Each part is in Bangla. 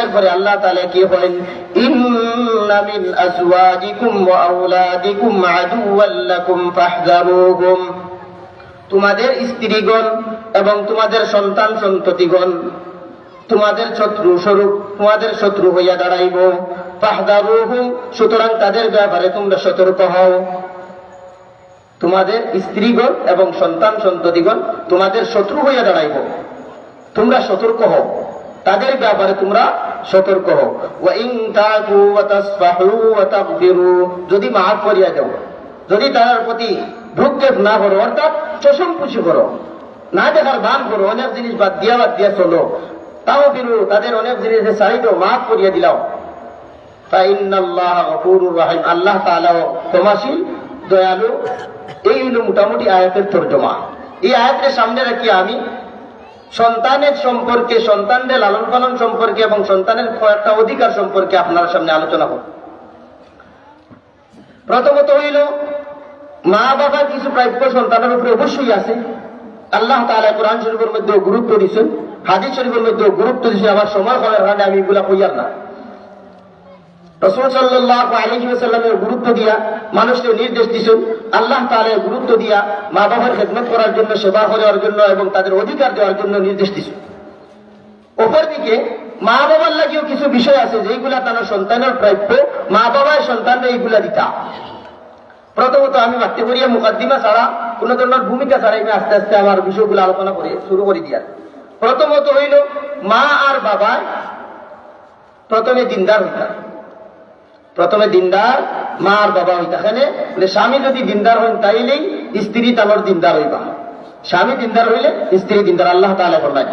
এরপরে আল্লাহ তাআলা কি বলেন, ইন্না মিন আজওয়াজিকুম ওয়া আওলাদিকুম আদুওয়াল লাকুম ফাহযারুহুম, তোমাদের স্ত্রীগণ এবং তোমাদের সন্তান সন্ততিগণ তোমাদের শত্রু স্বরূপ, তোমাদের শত্রু হইয়া দাঁড়াইব। ফাহযারুহুম, সুতরাং তাদের ব্যাপারে তোমরা সতর্ক হও। তোমাদের স্ত্রীগণ এবং সন্তান সন্ততিগণ তোমাদের শত্রু হইয়া দাঁড়াইব, তোমরা সতর্ক হও, তাদের ব্যাপারে তোমরা সতর্ক হও। ওয়া ইন তাকু ওয়া তাসফাহু ওয়া তাগফিরু, যদি মাফ করিয়া দাও, যদি তার প্রতি ভ্রুক্ষেপ না করো, অর্থাৎ চশম পুষি করো, না দেখার ভান করো, অনেক জিনিস বাদ দিয়া চলো, তাও ফিরু, তাদের অনেক জিনিসের ছাড়ি দাও, মাফ করিয়া দিলাও। ফাইন্নাল্লাহা গফুরুর রহিম, আল্লাহ তাআলা ক্ষমাশীল দয়ালু। এই হলো মোটামুটি আয়াতের তর্জমা। এই আয়াতের সামনে রাখি আমি সন্তানের সম্পর্কে, সন্তানদের লালন পালন সম্পর্কে এবং সন্তানের কয়েকটা অধিকার সম্পর্কে আপনার সামনে আলোচনা করব। প্রথমত হইল, মা বাবার কিছু প্রাপ্য সন্তানের উপরে অবশ্যই আছে। আল্লাহ তাআলা কোরআন শরীফের মধ্যে গুরুত্ব দিয়েছেন, হাদিস শরীফের মধ্যে গুরুত্ব দিয়েছেন। আমার সময় হওয়ার কারণে আমি এগুলা কইয়ার না। রাসূল সাল্লাল্লাহু আলাইহি ওয়াসাল্লামের গুরুত্ব দিয়া মানুষকে নির্দেশ দিয়েছেন, আল্লাহ তাআলা গুরুত্ব দিয়া মা বাবার খেদমত করার জন্য, সেবা করার জন্য এবং তাদের অধিকার দেওয়ার জন্য নির্দেশ দিয়েছেন। অপরদিকে মা বাবার লাগিও কিছু বিষয় আছে যেগুলা তার সন্তানের প্রাপ্য, মা বাবার সন্তানরা এইগুলা দিতা। প্রথমত আমি মাত্র করিয়া মুকাদ্দিমা ছাড়া, কোন ধরনের ভূমিকা ছাড়াই আমি আস্তে আস্তে আমার বিষয়গুলো আলোচনা করে শুরু করে দিয়া। প্রথমত হইল, মা আর বাবা প্রথমে দিনদার হইতা। প্রথমে দিনদার মা আর বাবা হইতা। এখানে স্বামী যদি দিনদার হন তাইলেই স্ত্রী তার দিনদার হইবা। স্বামী দিনদার হইলে স্ত্রী দিনদার। আল্লাহ তাআলা ফরমায়,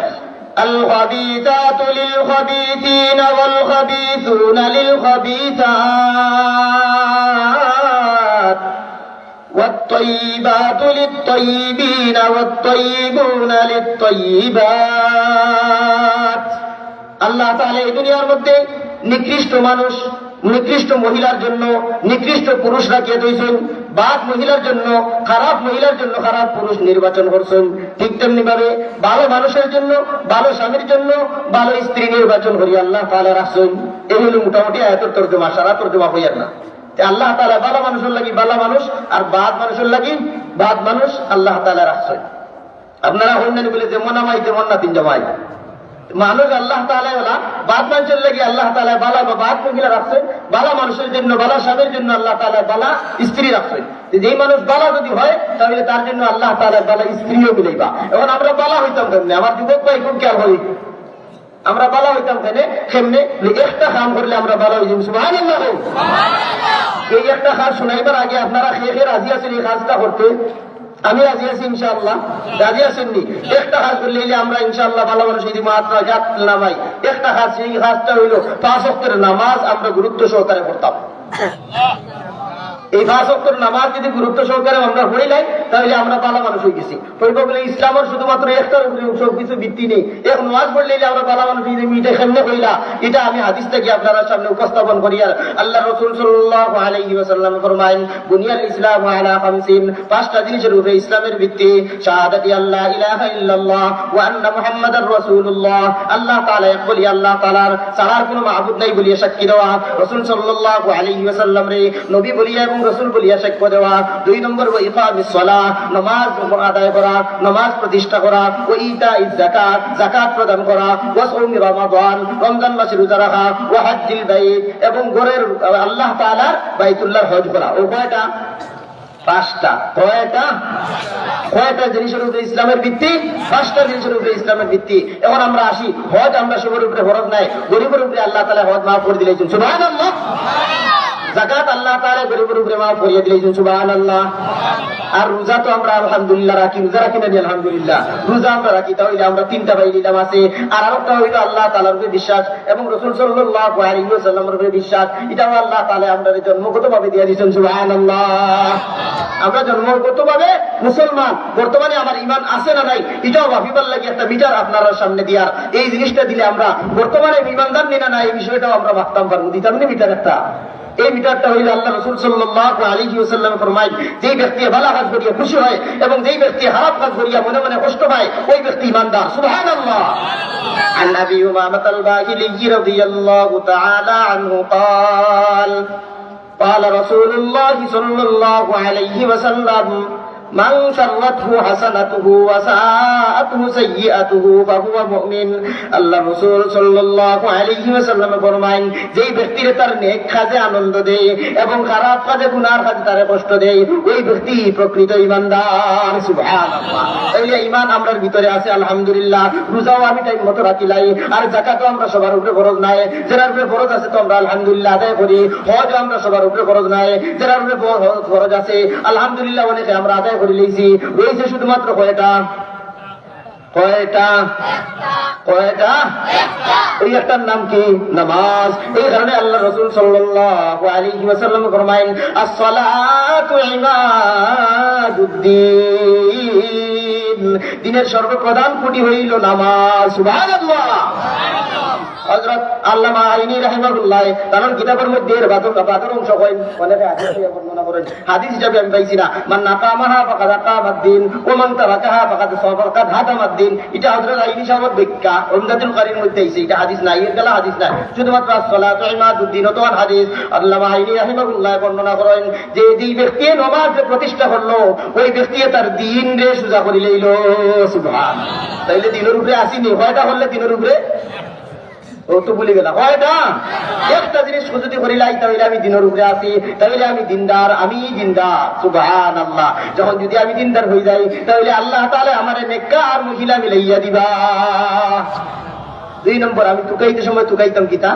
আল খাবিতাতু লিল খাবিতিনা ওয়াল খাবিতুনা লিল খাবিতাত ওয়াত তাইয়িবাতু লিত তাইয়িবিনা ওয়াত তাইয়িবুনা লিত তাইয়িবাত। আল্লাহ তাআলা এই দুনিয়ার মধ্যে নিকৃষ্ট মানুষ, নিকৃষ্ট মহিলার জন্য নিকৃষ্ট পুরুষ রাখিয়ে দিয়েছেন, বাদ মহিলার জন্য, খারাপ মহিলার জন্য খারাপ পুরুষ নির্বাচন করছেন। ঠিক তেমনি ভাবে ভালো মানুষের জন্য, ভালো স্বামীর জন্য ভালো স্ত্রী নির্বাচন করি আল্লাহ তাআলা রাখছেন। এই হলো মোটামুটি আয়াতের তর্জমা। সারা তর্জমা হইয়ার না। আল্লাহ তাআলা ভালো মানুষের লাগি ভালো মানুষ, আর বাদ মানুষের লাগি বাদ মানুষ আল্লাহ তাআলা রাখছেন। আপনারা হইলেন বলে যেমন আমাই তেমন না তিন জামাই মানুষ আল্লাহ তাআলা ওলা বাদ মানুষের লাগি আল্লাহ তাআলা বালা বা বাদ মহিলা রাখছেন, বালা মানুষের জন্য, বালা স্বামীর জন্য আল্লাহ তাআলা বালা স্ত্রী রাখছেন। যেই মানুষ বালা যদি হয় তাহলে তার জন্য আল্লাহ তাআলা বালা স্ত্রীও মিলাইবা। এখন আমরা বালা হইতাম কেমনে? আমার যুবক ভাই খুব খেয়াল করি, আমরা বালা হইতাম কেমনে? একটা কাম করলে আমরা বালা হয়ে যাব। সুবহানাল্লাহ। এই একটা কাজ শোনাইবার আগে আপনারা খেয়ে রাজি আছেন এই কাজটা করতে? আমি রাজি আছি ইনশাআল্লাহ। রাজি আছেননি? একটা কাজ করলে আমরা ইনশাআল্লাহ ভালো মানুষ যদি মাত্র জাত নামাই একটা কাজ, সেই কাজটা হইল 5 ওয়াক্তের নামাজ আমরা গুরুত্ব সহকারে পড়তাম। এই 5 ওয়াক্তের নামাজ যদি গুরুত্ব সহকারে আমরা পড়ি নাই তাহলে আমরা ভালো মানুষ হয়ে গেছি। বলে ইসলামের শুধুমাত্র একটার উপরে সবকিছু ভিত্তি নেই। এখন নামাজ পড়লে আমরা ভালো মানুষ হয়ে যাবি, এটা কেমনে কইলা? এটা আমি হাদিস থেকে আপনার সামনে উপস্থাপন করি। আর আল্লাহ রাসূল সাল্লাল্লাহু আলাইহি ওয়াসাল্লাম ফরমায়েন, বুনিয়াল ইসলামু আলা 5, 5টা জিনিসের উপরে ইসলামের ভিত্তি। শাহাদাতি আল্লাহ ইলাহা ইল্লাল্লাহ ওয়া আন্না মুহাম্মাদার রাসূলুল্লাহ, আল্লাহ তাআলা এক বলি, আল্লাহ তাআলার ছাড়া কোনো মাবুদ নাই বলিয়া সাক্ষী দেওয়া, রাসূল সাল্লাল্লাহু আলাইহি ওয়াসাল্লাম রে নবী বলিয়া এবং রাসূল বলিয়া সাক্ষ্য দেওয়া। 2 নম্বর ওয়া ইকামিস সালাহ, নামাজ আদায় করা, নামাজ প্রতিষ্ঠা করা। ওয়া ইতাইজ যাকাত, যাকাত প্রদান করা। ওয়া সাওমি রমাদান, রমজান মাসে রোজা রাখা। ওয়া হজ্জিল বাইত, এবং ঘরের আল্লাহ তাআলার বাইতুল্লাহর হজ করা। ও কয়টা? 5টা। কয়টা জিনিসের উপরে ইসলামের ভিত্তি? 5টা জিনিসের উপরে ইসলামের ভিত্তি। এখন আমরা আসি, হজ আমরা সবার উপরে ফরজ নাই, গরিবের উপরে আল্লাহ তাআলা হজ মাফ করে দিলেন। সুবহানাল্লাহ। যাকাত আল্লাহ তাআলা গরিবের উপরে মাফ করিয়ে দিলেন। সুবহানাল্লাহ। আর রোজা তো আমরা আলহামদুলিল্লাহ রাখি। রোজা রাখি না? আলহামদুলিল্লাহ রোজা আমরা রাখি। তাহলে আমরা 3টা পাই নিলাম আছে। আর আরেকটা হইল আল্লাহ তাআলার উপরে বিশ্বাস এবং রাসূল সাল্লাল্লাহু আলাইহি ওয়াসাল্লামের উপরে বিশ্বাস। এটাও আল্লাহ তাআলা আমাদের জন্মগতভাবে দিয়ে দিয়েছেন। সুবহানাল্লাহ। আমরা জন্মগতভাবে মুসলমান, বর্তমানে আমার ঈমান আছে না নাই এটাও ভাবিবার লাগে একটা মিটার আপনার সামনে দিয়ার। এই জিনিসটা দিলে আমরা বর্তমানে ঈমানদার নিনা না এই বিষয়টাও আমরা ভাবতাম পারবো। দিতাম না মিটার একটা? এই মিটারটা হইল আল্লাহ রাসূল সাল্লাল্লাহু আলাইহি ওয়াসাল্লাম ফরমায়, যেই ব্যক্তি ভালো কাজ করিয়া খুশি হয় এবং যেই ব্যক্তি খারাপ কাজ করিয়া মনে মনে কষ্ট পায় ওই ব্যক্তি ঈমানদার। সুবহানাল্লাহ। عن أبي أمامة الباهلي رضي الله تعالى عنه قال قال رسول الله صلى الله عليه وسلم من سرته حسنته وساءته سيئته فهو মুমিন। আল্লাহ রাসূল সাল্লাল্লাহু আলাইহি ওয়াসাল্লাম ফরমায়, যেই ব্যক্তির তার নেক কাজে আনন্দ দেয় এবং খারাপ কাজে গুনার কাজে তার কষ্ট দেয় ওই ব্যক্তি প্রকৃত ঈমানদার। সুবহানাল্লাহ। তাইলে ঈমান আমরার ভিতরে আছে আলহামদুলিল্লাহ। রোজাও আমি টাইম মতো রাখিলাই, আর যাকাতও আমরা সবার উপরে ফরজ নাই, যারা উপরে ফরজ আছে তো আমরা আলহামদুলিল্লাহ আদায় করি। হজও আমরা সবার উপরে ফরজ নাই, যারা উপরে ফরজ আছে আলহামদুলিল্লাহ অনেকে আমরা আদায় করে লিয়েছি। রয়েছে শুধুমাত্র কয়টা? ওই একটার নাম কি? নামাজ। এই কারণে আল্লাহ রাসূল সাল্লাল্লাহু আলাইহি ওয়াসাল্লাম ফরমায়েন, আস-সালাতু ইমাদুদ্দিন। দিনের সর্বপ্রধান খুঁটি হইল নামাজ। সুবহানাল্লাহ। হযরত আল্লামা আইনি রাহিমাহুল্লাহ তার কিতাবের মধ্যে এর বাদর অংশ করেন, অনেকে বর্ণনা করেন, হাদিস হিসাবে আমি পাইছি না। মান নাকামাহা ফাকাদ আকামাদ্দিন ওয়া মান তারাকাহা ফাকাদ সাবাকাত হাদামাদ্দিন। এটা হযরত আইনি সাহেবের ব্যাখ্যা উমদাতুল কারীর মধ্যে আছে। এটা হাদিস নাই, এর গলা হাদিস নাই, শুধুমাত্র as-salatu imaduddin তো হাদিস। আল্লামা আইনি রাহিমাহুল্লাহ বর্ণনা করেন যে যেই ব্যক্তি নামাজ প্রতিষ্ঠা করলো ওই ব্যক্তি তার দ্বীন রে সুজা করে লইল। সুবহানাল্লাহ। তাইলে দ্বীনের উপরে আসিনি, কয়টা হলে দ্বীনের উপরে? ও তো ভুলে গেলাম, কয়টা? একটা জিনিস যদি করিলাই তাহলে আমি দিনের উপরে আছি, তাহলে আমি দিনদার, আমি দিনদার। সুবহানাল্লাহ। যখন যদি আমি দিনদার হয়ে যাই তাহলে আল্লাহ তাআলা আমারে নেককার মহিলা মিলাইয়া দিবা। 2 নম্বর, আমি তুকাইতে সময় তুকাইতাম কিতা?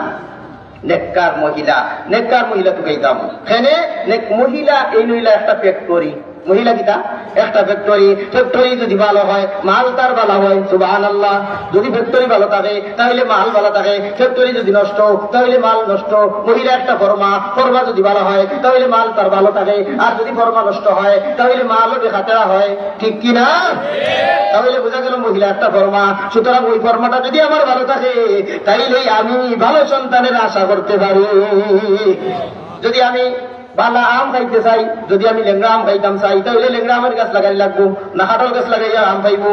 নেককার মহিলা। নেককার মহিলা তুকাইতাম। এখানে নেক মহিলা এই নইলা একটা ফ্যাক্টরি। মহিলা কিতা? একটা ফ্যাক্টরি। ফ্যাক্টরি যদি ভালো হয় মাল তার ভালো হয়। সুবহানাল্লাহ। যদি ফ্যাক্টরি ভালো থাকে তাহলে মাল ভালো থাকে, ফ্যাক্টরি যদি নষ্ট তাহলে মাল নষ্ট। মহিলা একটা ফরমা, ফরমা যদি ভালো হয় তাহলে মাল তার ভালো থাকে, আর যদি ফরমা নষ্ট হয় তাহলে মালও বেখাতেরা হয়। ঠিক কি না? তাহলে বোঝা গেল মহিলা একটা ফরমা। সুতরাং ওই ফরমাটা যদি আমার ভালো থাকে তাইলে আমি ভালো সন্তানের আশা করতে পারি। যদি আমি বালা আম খাইতে চাই, যদি আমি লেংরা আম খাইতাম চাই তাহলে লেংরা আমের গাছ লাগাই লাগবো না হাটল গাছ লাগাইয়া আম খাইবো?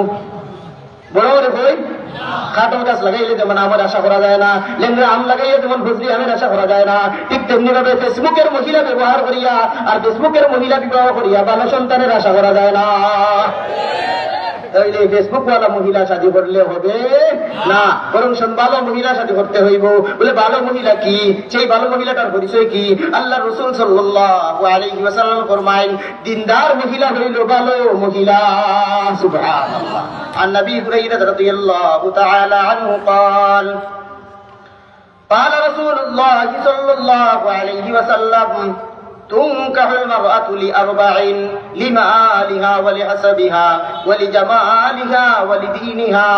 বড় বড় কই খাটল গাছ লাগাইলে যেমন আমের আশা করা যায় না, লেংরা আম লাগাইলে যেমন ফজলি আমের আশা করা যায় না, ঠিক তেমনি ভাবে ফেসবুকের মহিলা ব্যবহার করিয়া আর ফেসবুকের মহিলা বিবাহ করিয়া ভালো সন্তানের আশা করা যায় না। তাইলে ফেসবুক ওয়ালা মহিলা শাদী করলে হবে না, বরং ভালো মহিলা শাদী করতে হইব। বলে ভালো মহিলা কি? সেই ভালো মহিলাটার পরিচয় কি? আল্লাহ রাসূল সাল্লাল্লাহু আলাইহি ওয়াসাল্লাম ফরমায়েন, দিনদার মহিলা হইল ভালো মহিলা। সুবহানাল্লাহ। আন নবী হুরায়রা রাদিয়াল্লাহু তাআলা আনহু قال قال رسول الله صلى الله عليه وسلم تنكح المرأة لأربع: لمالها ولحسبها ولجمالها ولدينها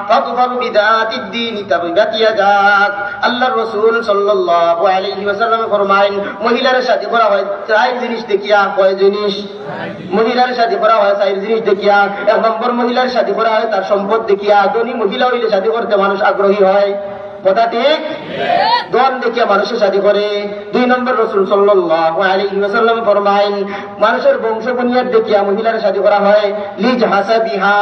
فاظفر بذات الدين تربت يداك। আল্লাহর রাসূল সাল্লাল্লাহু আলাইহি ওয়াসাল্লাম ফরমায়েন, মহিলার শাদী করা হয় 4 জিনিস দেখিয়া। কয় জিনিস? মহিলার শাদী করা হয় 4 জিনিস দেখিয়া। 1 নম্বর, মহিলার শাদী করা হয় তার সম্পদ দেখিয়া। ধনী মহিলা হইলে শাদী করতে মানুষ আগ্রহী হয়, কথা ঠিক? ধন দেখিয়া মানুষের শাদী করে। 2 নম্বর, রাসূল সাল্লাল্লাহু আলাইহি ওয়াসাল্লাম ফরমায়েন, মানুষের বংশ বুনিয়াদ দেখিয়া মহিলার শাদী করা হয়। লিজহাসাবিহা,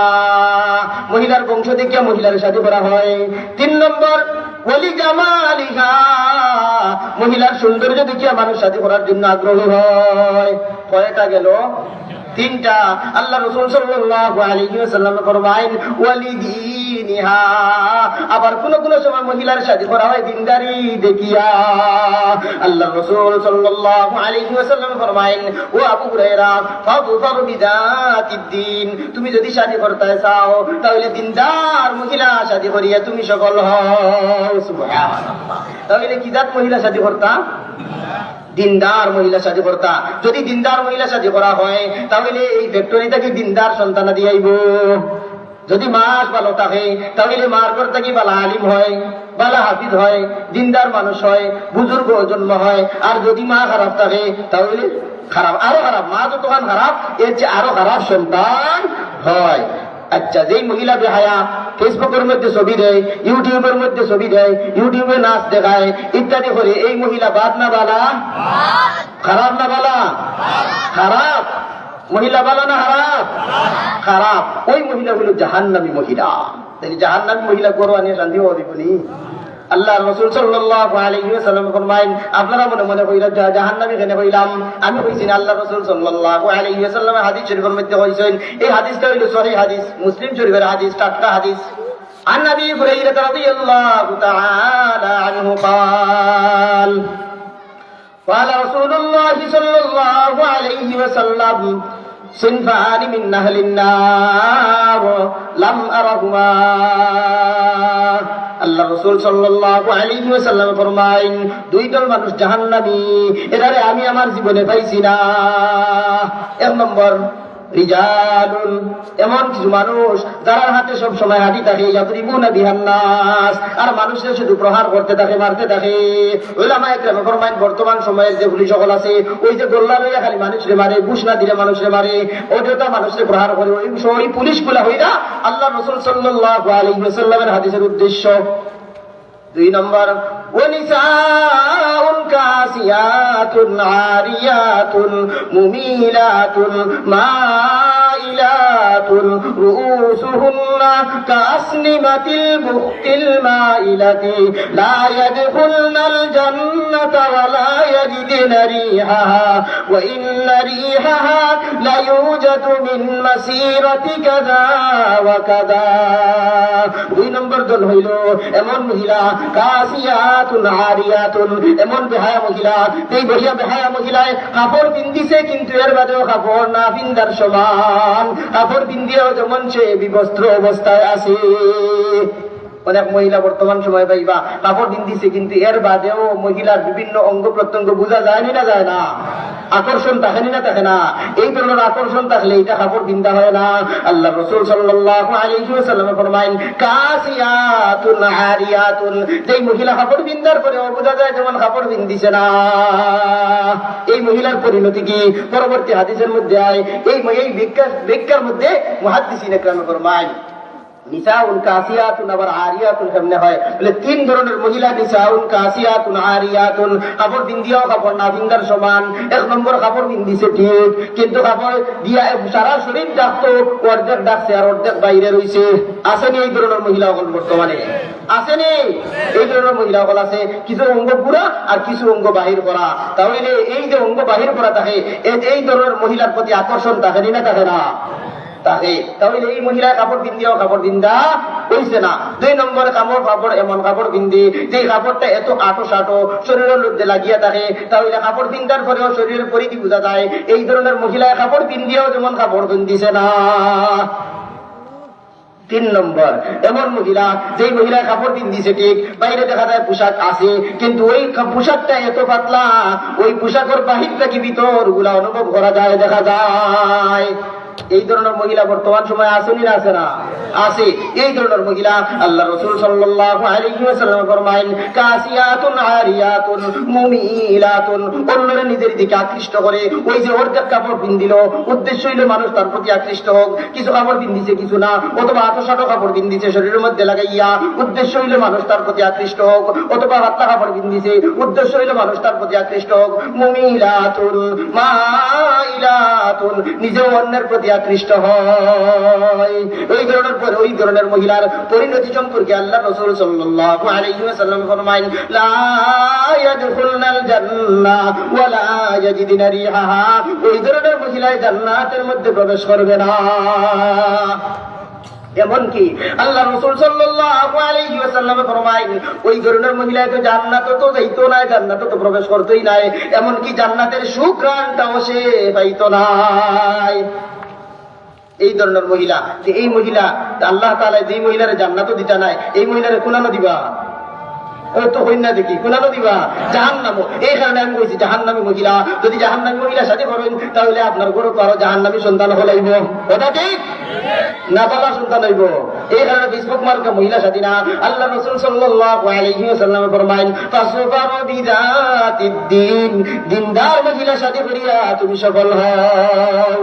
মহিলার বংশ দেখিয়া মহিলার শাদী করা হয়। 3 নম্বর, ওয়ালি জামালিহা, মহিলার সৌন্দর্য দেখিয়া মানুষ শাদী করার জন্য আগ্রহী হয়। কয়টা গেল? 3টা। আল্লাহ রাসূল সাল্লাল্লাহু আলাইহি ওয়াসাল্লাম ফরমায়েন, ওয়ালিদিনিহা, আবার কোন কোন সময় মহিলার শাদী করা হয় দিনদারি দেখিয়া। আল্লাহ রাসূল সাল্লাল্লাহু আলাইহি ওয়াসাল্লাম ফরমায়েন, ও আবু হুরায়রা, ফাযফর বিযাতিদ্দিন, তুমি যদি শাদী করতে চাও তাহলে দিনদার মহিলা শাদী করিয়া তুমি সফল হও। সুবহানাল্লাহ। তাহলে কি জাত মহিলা শাদী করতা? দিনদার মহিলা শাদী করতা। যদি দিনদার মহিলা শাদী করা হয় তাহলে এই ফ্যাক্টরি থেকে দিনদার সন্তান দিয়ে আইব। যদি মাস ভালো থাকে তাহলে মার ঘর থেকে বালা আলিম হয়, বালা হাফিজ হয়, দিনদার মানুষ হয়, বুজুর্গ জন্ম হয়। আর যদি মা খারাপ থাকে তাহলে খারাপ, আরো খারাপ, মা যতক্ষণ খারাপ এর চেয়ে আরো খারাপ সন্তান হয়। আচ্ছা, যেই মহিলা বেহায়া ফেসবুকের মধ্যে ছবি দেয়, ইউটিউবের মধ্যে ছবি দেয়, ইউটিউবে নাচ দেখায় ইত্যাদি করে। এই মহিলা বাদ না বালা? খারাপ না বালা? খারাপ। মহিলা বালা না খারাপ? খারাপ। ওই মহিলা হলো জাহান্নামী মহিলা। তাই জাহান্নামী মহিলা গরু আনিয়ে শান্তি হওয়া দিবনি। আল্লাহ রাসূল সাল্লাল্লাহু আলাইহি ওয়াসাল্লাম ফরমায়েন, আপনারা মনে মনে কইরা জাহান্নামী কেন কইলাম? আমি কইছি না, আল্লাহ রাসূল সাল্লাল্লাহু আলাইহি ওয়াসাল্লামের হাদিস শরীফের মধ্যে কইছেন। এই হাদিসটা হইল সহিহ হাদিস, মুসলিম শরীফের হাদিস, টাটকা হাদিস। عن ابي هريره رضي الله تعالى عنه قال قال رسول الله صلى الله عليه وسلم صنفان من اهل النار لم ارهما। আল্লাহ রাসূল সাল্লাল্লাহু আলাইহি ওয়াসাল্লাম ফরমায়েন, দুই দল মানুষ জাহান্নামী, এটারে আমি আমার জীবনে পাইছি না। এক নম্বর রিজালুন, এমন কিছু মানুষ যারা হাতে সব সময় হাঁটি থাকে, ইয়াদরিবুনা বিহান নাস, আর মানুষের শুধু প্রহার করতে থাকে, মারতে থাকে। উলামায়ে কেরাম ফরমায়েন, বর্তমান সময়ের যে পুলিশ সকল আছে, ওই যে গোল্লা লইয়া খালি মানুষরে মারে, ঘুষ না দিলে মানুষরে মারে, ওটা মানুষরে প্রহার করে, ওই পুলিশগুলা হইরা আল্লাহ রাসূল সাল্লাল্লাহু আলাইহি ওয়াসাল্লামের হাদিসের উদ্দেশ্য। দুই নম্বর ওয়ানিসাউন কাসিয়াতুন আরিয়াতুন মুমিলাতুন মাইলাতুন রুউসুহুন্না কাসনিমাতিল বুখতিল মাইলাতি লা ইয়াদখুলনাল জান্নাতা ওয়া লা ইয়াজিদুনা রিহাহা ওয়া ইন্না রিহাহা লা ইউজাদু মিন মাসিরাতি কাযা ওয়া কাযা। দুই নম্বর দল হইল এমন মহিলা কাসিয়াতুন আরিয়াতুন, এমন বেহায়া মহিলা, এই বহিয়া বেহায়া মহিলায় কাপড় পিন্দিছে কিন্তু এর বাদেও কাপড় না পিন্দার সমান, কাপড় পিন্দিয়েও যেমন সে বিবস্ত্র অবস্থায় আছে। অনেক মহিলা বর্তমান সময় পাইবা কাপড় পিন্দিছে কিন্তু এর বাদেও মহিলার বিভিন্ন অঙ্গ প্রত্যঙ্গ বোঝা যায়নি না যায় না, আকর্ষণ থাকেনি না থাকে না। এই ধরনের আকর্ষণ থাকলে এটা কাপড় পিন্দা হয় না। আল্লাহ রাসূল সাল্লাল্লাহু আলাইহি ওয়াসাল্লাম ফরমায়েন, কাসিয়াতুন আরিয়াতুন, যেই মহিলা কাপড় পিন্দার পরে বোঝা যায় যেমন কাপড় পিন্দিছে না, এই মহিলার পরিণতি কি? পরবর্তী হাদিসের মধ্যে আয়, এই ব্যাখ্যার মধ্যে মুহাদ্দিসিনে কেরাম ফরমায়েন, নিসাউন কাসিয়াতুন আবার আরিয়াতুন কেমনে হয় বলে, তিন ধরনের মহিলা নিসাউন কাসিয়াতুন আরিয়াতুন, কাপড় বিন্দিয়াও কাপড় না বিন্দার সমান। এক নম্বর কাপড় বিন্দিছে ঠিক, কিন্তু কাপড় দিয়া সারা শরীর ডাকতো, অর্ধেক ডাকছে আর অর্ধেক বাইরে রয়েছে। আসেনি এই ধরনের মহিলা হল বর্তমানে? আসেনি এই ধরনের মহিলা হল? আছে। কিছু অঙ্গ পুরা আর কিছু অঙ্গ বাহির করা। তাহলে এই যে অঙ্গ বাহির করা থাকে, এই ধরনের মহিলার প্রতি আকর্ষণ থাকেনি না থাকে না? তাহলে এই মহিলা কাপড় পিন্দিও কাপড় পিন্দা হইছে না। দুই নম্বরে কাপড় এমন কাপড় পিন্দি যে কাপড়টা এত আটো সাটো শরীরের মধ্যে লাগিয়া থাকে, তাহলে কাপড় পিন্দার পরেও শরীরের পরিধি বোঝা যায়। এই ধরনের মহিলা কাপড় পিন্দিও যেমন কাপড় পিন্দিছে না। তিন নম্বর এমন মহিলা যেই মহিলা কাপড় পিন্দিছে ঠিক, বাইরে দেখা যায় পোশাক আছে কিন্তু ওই পোশাকটা এত পাতলা, ওই পোশাকের বাহির থেকে ভিতর গুলা অনুভব করা যায়, দেখা যায়। এই ধরনের মহিলা বর্তমান সময় আসেনি না আছে না? আছে। এই ধরনের মহিলা আল্লাহ রাসূল সাল্লাল্লাহু আলাইহি ওয়াসাল্লাম ফরমায়েন, কাসিয়াতুন আরিয়াতুন মুমিলাতুন, অন্যরা নিজের দিকে আকৃষ্ট করে। ওই যে অর্ধেক কাপড় পিন্দিল, উদ্দেশ্য হইল মানুষ তার প্রতি আকৃষ্ট হোক। কিছু কাপড় পিন্দিছে কিছু না, অথবা আটোসাটো কাপড় পিন্দিছে শরীরের মধ্যে লাগাইয়া, উদ্দেশ্য হইল মানুষ তার প্রতি আকৃষ্ট হোক। অথবা হাতটা কাপড় পিন্দিছে, উদ্দেশ্য হইল মানুষ তার প্রতি আকৃষ্ট হোক। মুমিলাতুন মাইলাতুন, নিজেও অন্যের প্রতি আকৃষ্ট হয়। ওই ধরনের মহিলার পরিণতি সম্পর্কে আল্লাহ রাসূল সাল্লাল্লাহু আলাইহি ওয়াসাল্লাম ফরমায়েন, লা ইয়াদখুলনাল জান্নাহ ওয়া লা ইয়াজিদুনা রিহাহা, ওই ধরনের মহিলা জান্নাতের মধ্যে প্রবেশ করবে না। এমনকি আল্লাহ রাসূল সাল্লাল্লাহু আলাইহি ওয়াসাল্লাম ফরমায়েন, ওই ধরনের মহিলা তো জান্নাতে তো যাইতো না, জান্নাতে তো প্রবেশ করতেই নাই, এমনকি জান্নাতের সুঘ্রাণটাও সে পাইতো না। এই ধরনের মহিলা, যে এই মহিলা আল্লাহ তাআলা যে মহিলার জান্নাতও দিতা নাই, এই মহিলারে কোনানো দিবা? তো হইন না দেখি কোনানো দিবা? জাহান্নামও। এই কারণে আমি বলছি জাহান্নামী মহিলা, যদি জাহান্নামী মহিলা সাথে করেন তাহলে আপনার ঘরে তো আরো জাহান্নামী সন্তান হলাইব। কথা ঠিক না? বাবা সন্তান হইব। এই কারণে ফেসবুক মার্কা মহিলা সাথী না। আল্লাহ রাসূল সাল্লাল্লাহু আলাইহি ওয়াসাল্লাম ফরমায়েন, ফাসফারু বিযাতিদ দ্বীন, দিনদার মহিলা সাথে করিয়া তুমি সফল হও।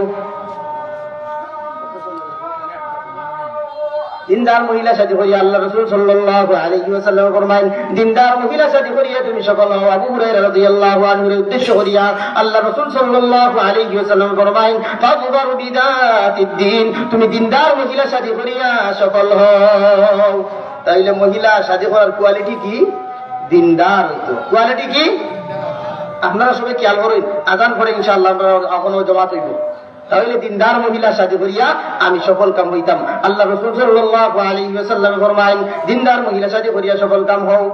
দিনদার মহিলা শাদী করিয়া আল্লাহ রাসূল সাল্লাল্লাহু আলাইহি ওয়াসাল্লাম ফরমাইন দিনদার মহিলা শাদী করিয়া তুমি সফল হও। আবু হুরায়রা রাদিয়াল্লাহু আনহুর উদ্দেশ্য করিয়া আল্লাহ রাসূল সাল্লাল্লাহু আলাইহি ওয়াসাল্লাম ফরমাইন ফাযবার বিদাতিদ দ্বীন, তুমি দিনদার মহিলা শাদী করিয়া সফল হও। তাইলে মহিলা শাদী করার কোয়ালিটি কি? দিনদার হইতো। কোয়ালিটি কি? আপনারা সবাই খেয়াল করেন, আজান পড়ে ইনশাআল্লাহ আমরা এখনো জমাত হইব। তাহলে দিনদার মহিলা শাদী করিয়া আমি সফল কাম হইতাম। আল্লাহ রাসূল সাল্লাল্লাহু আলাইহি ওয়াসাল্লাম ফরমায়েন দিনদার মহিলা শাদী করিয়া সফল কাম হও।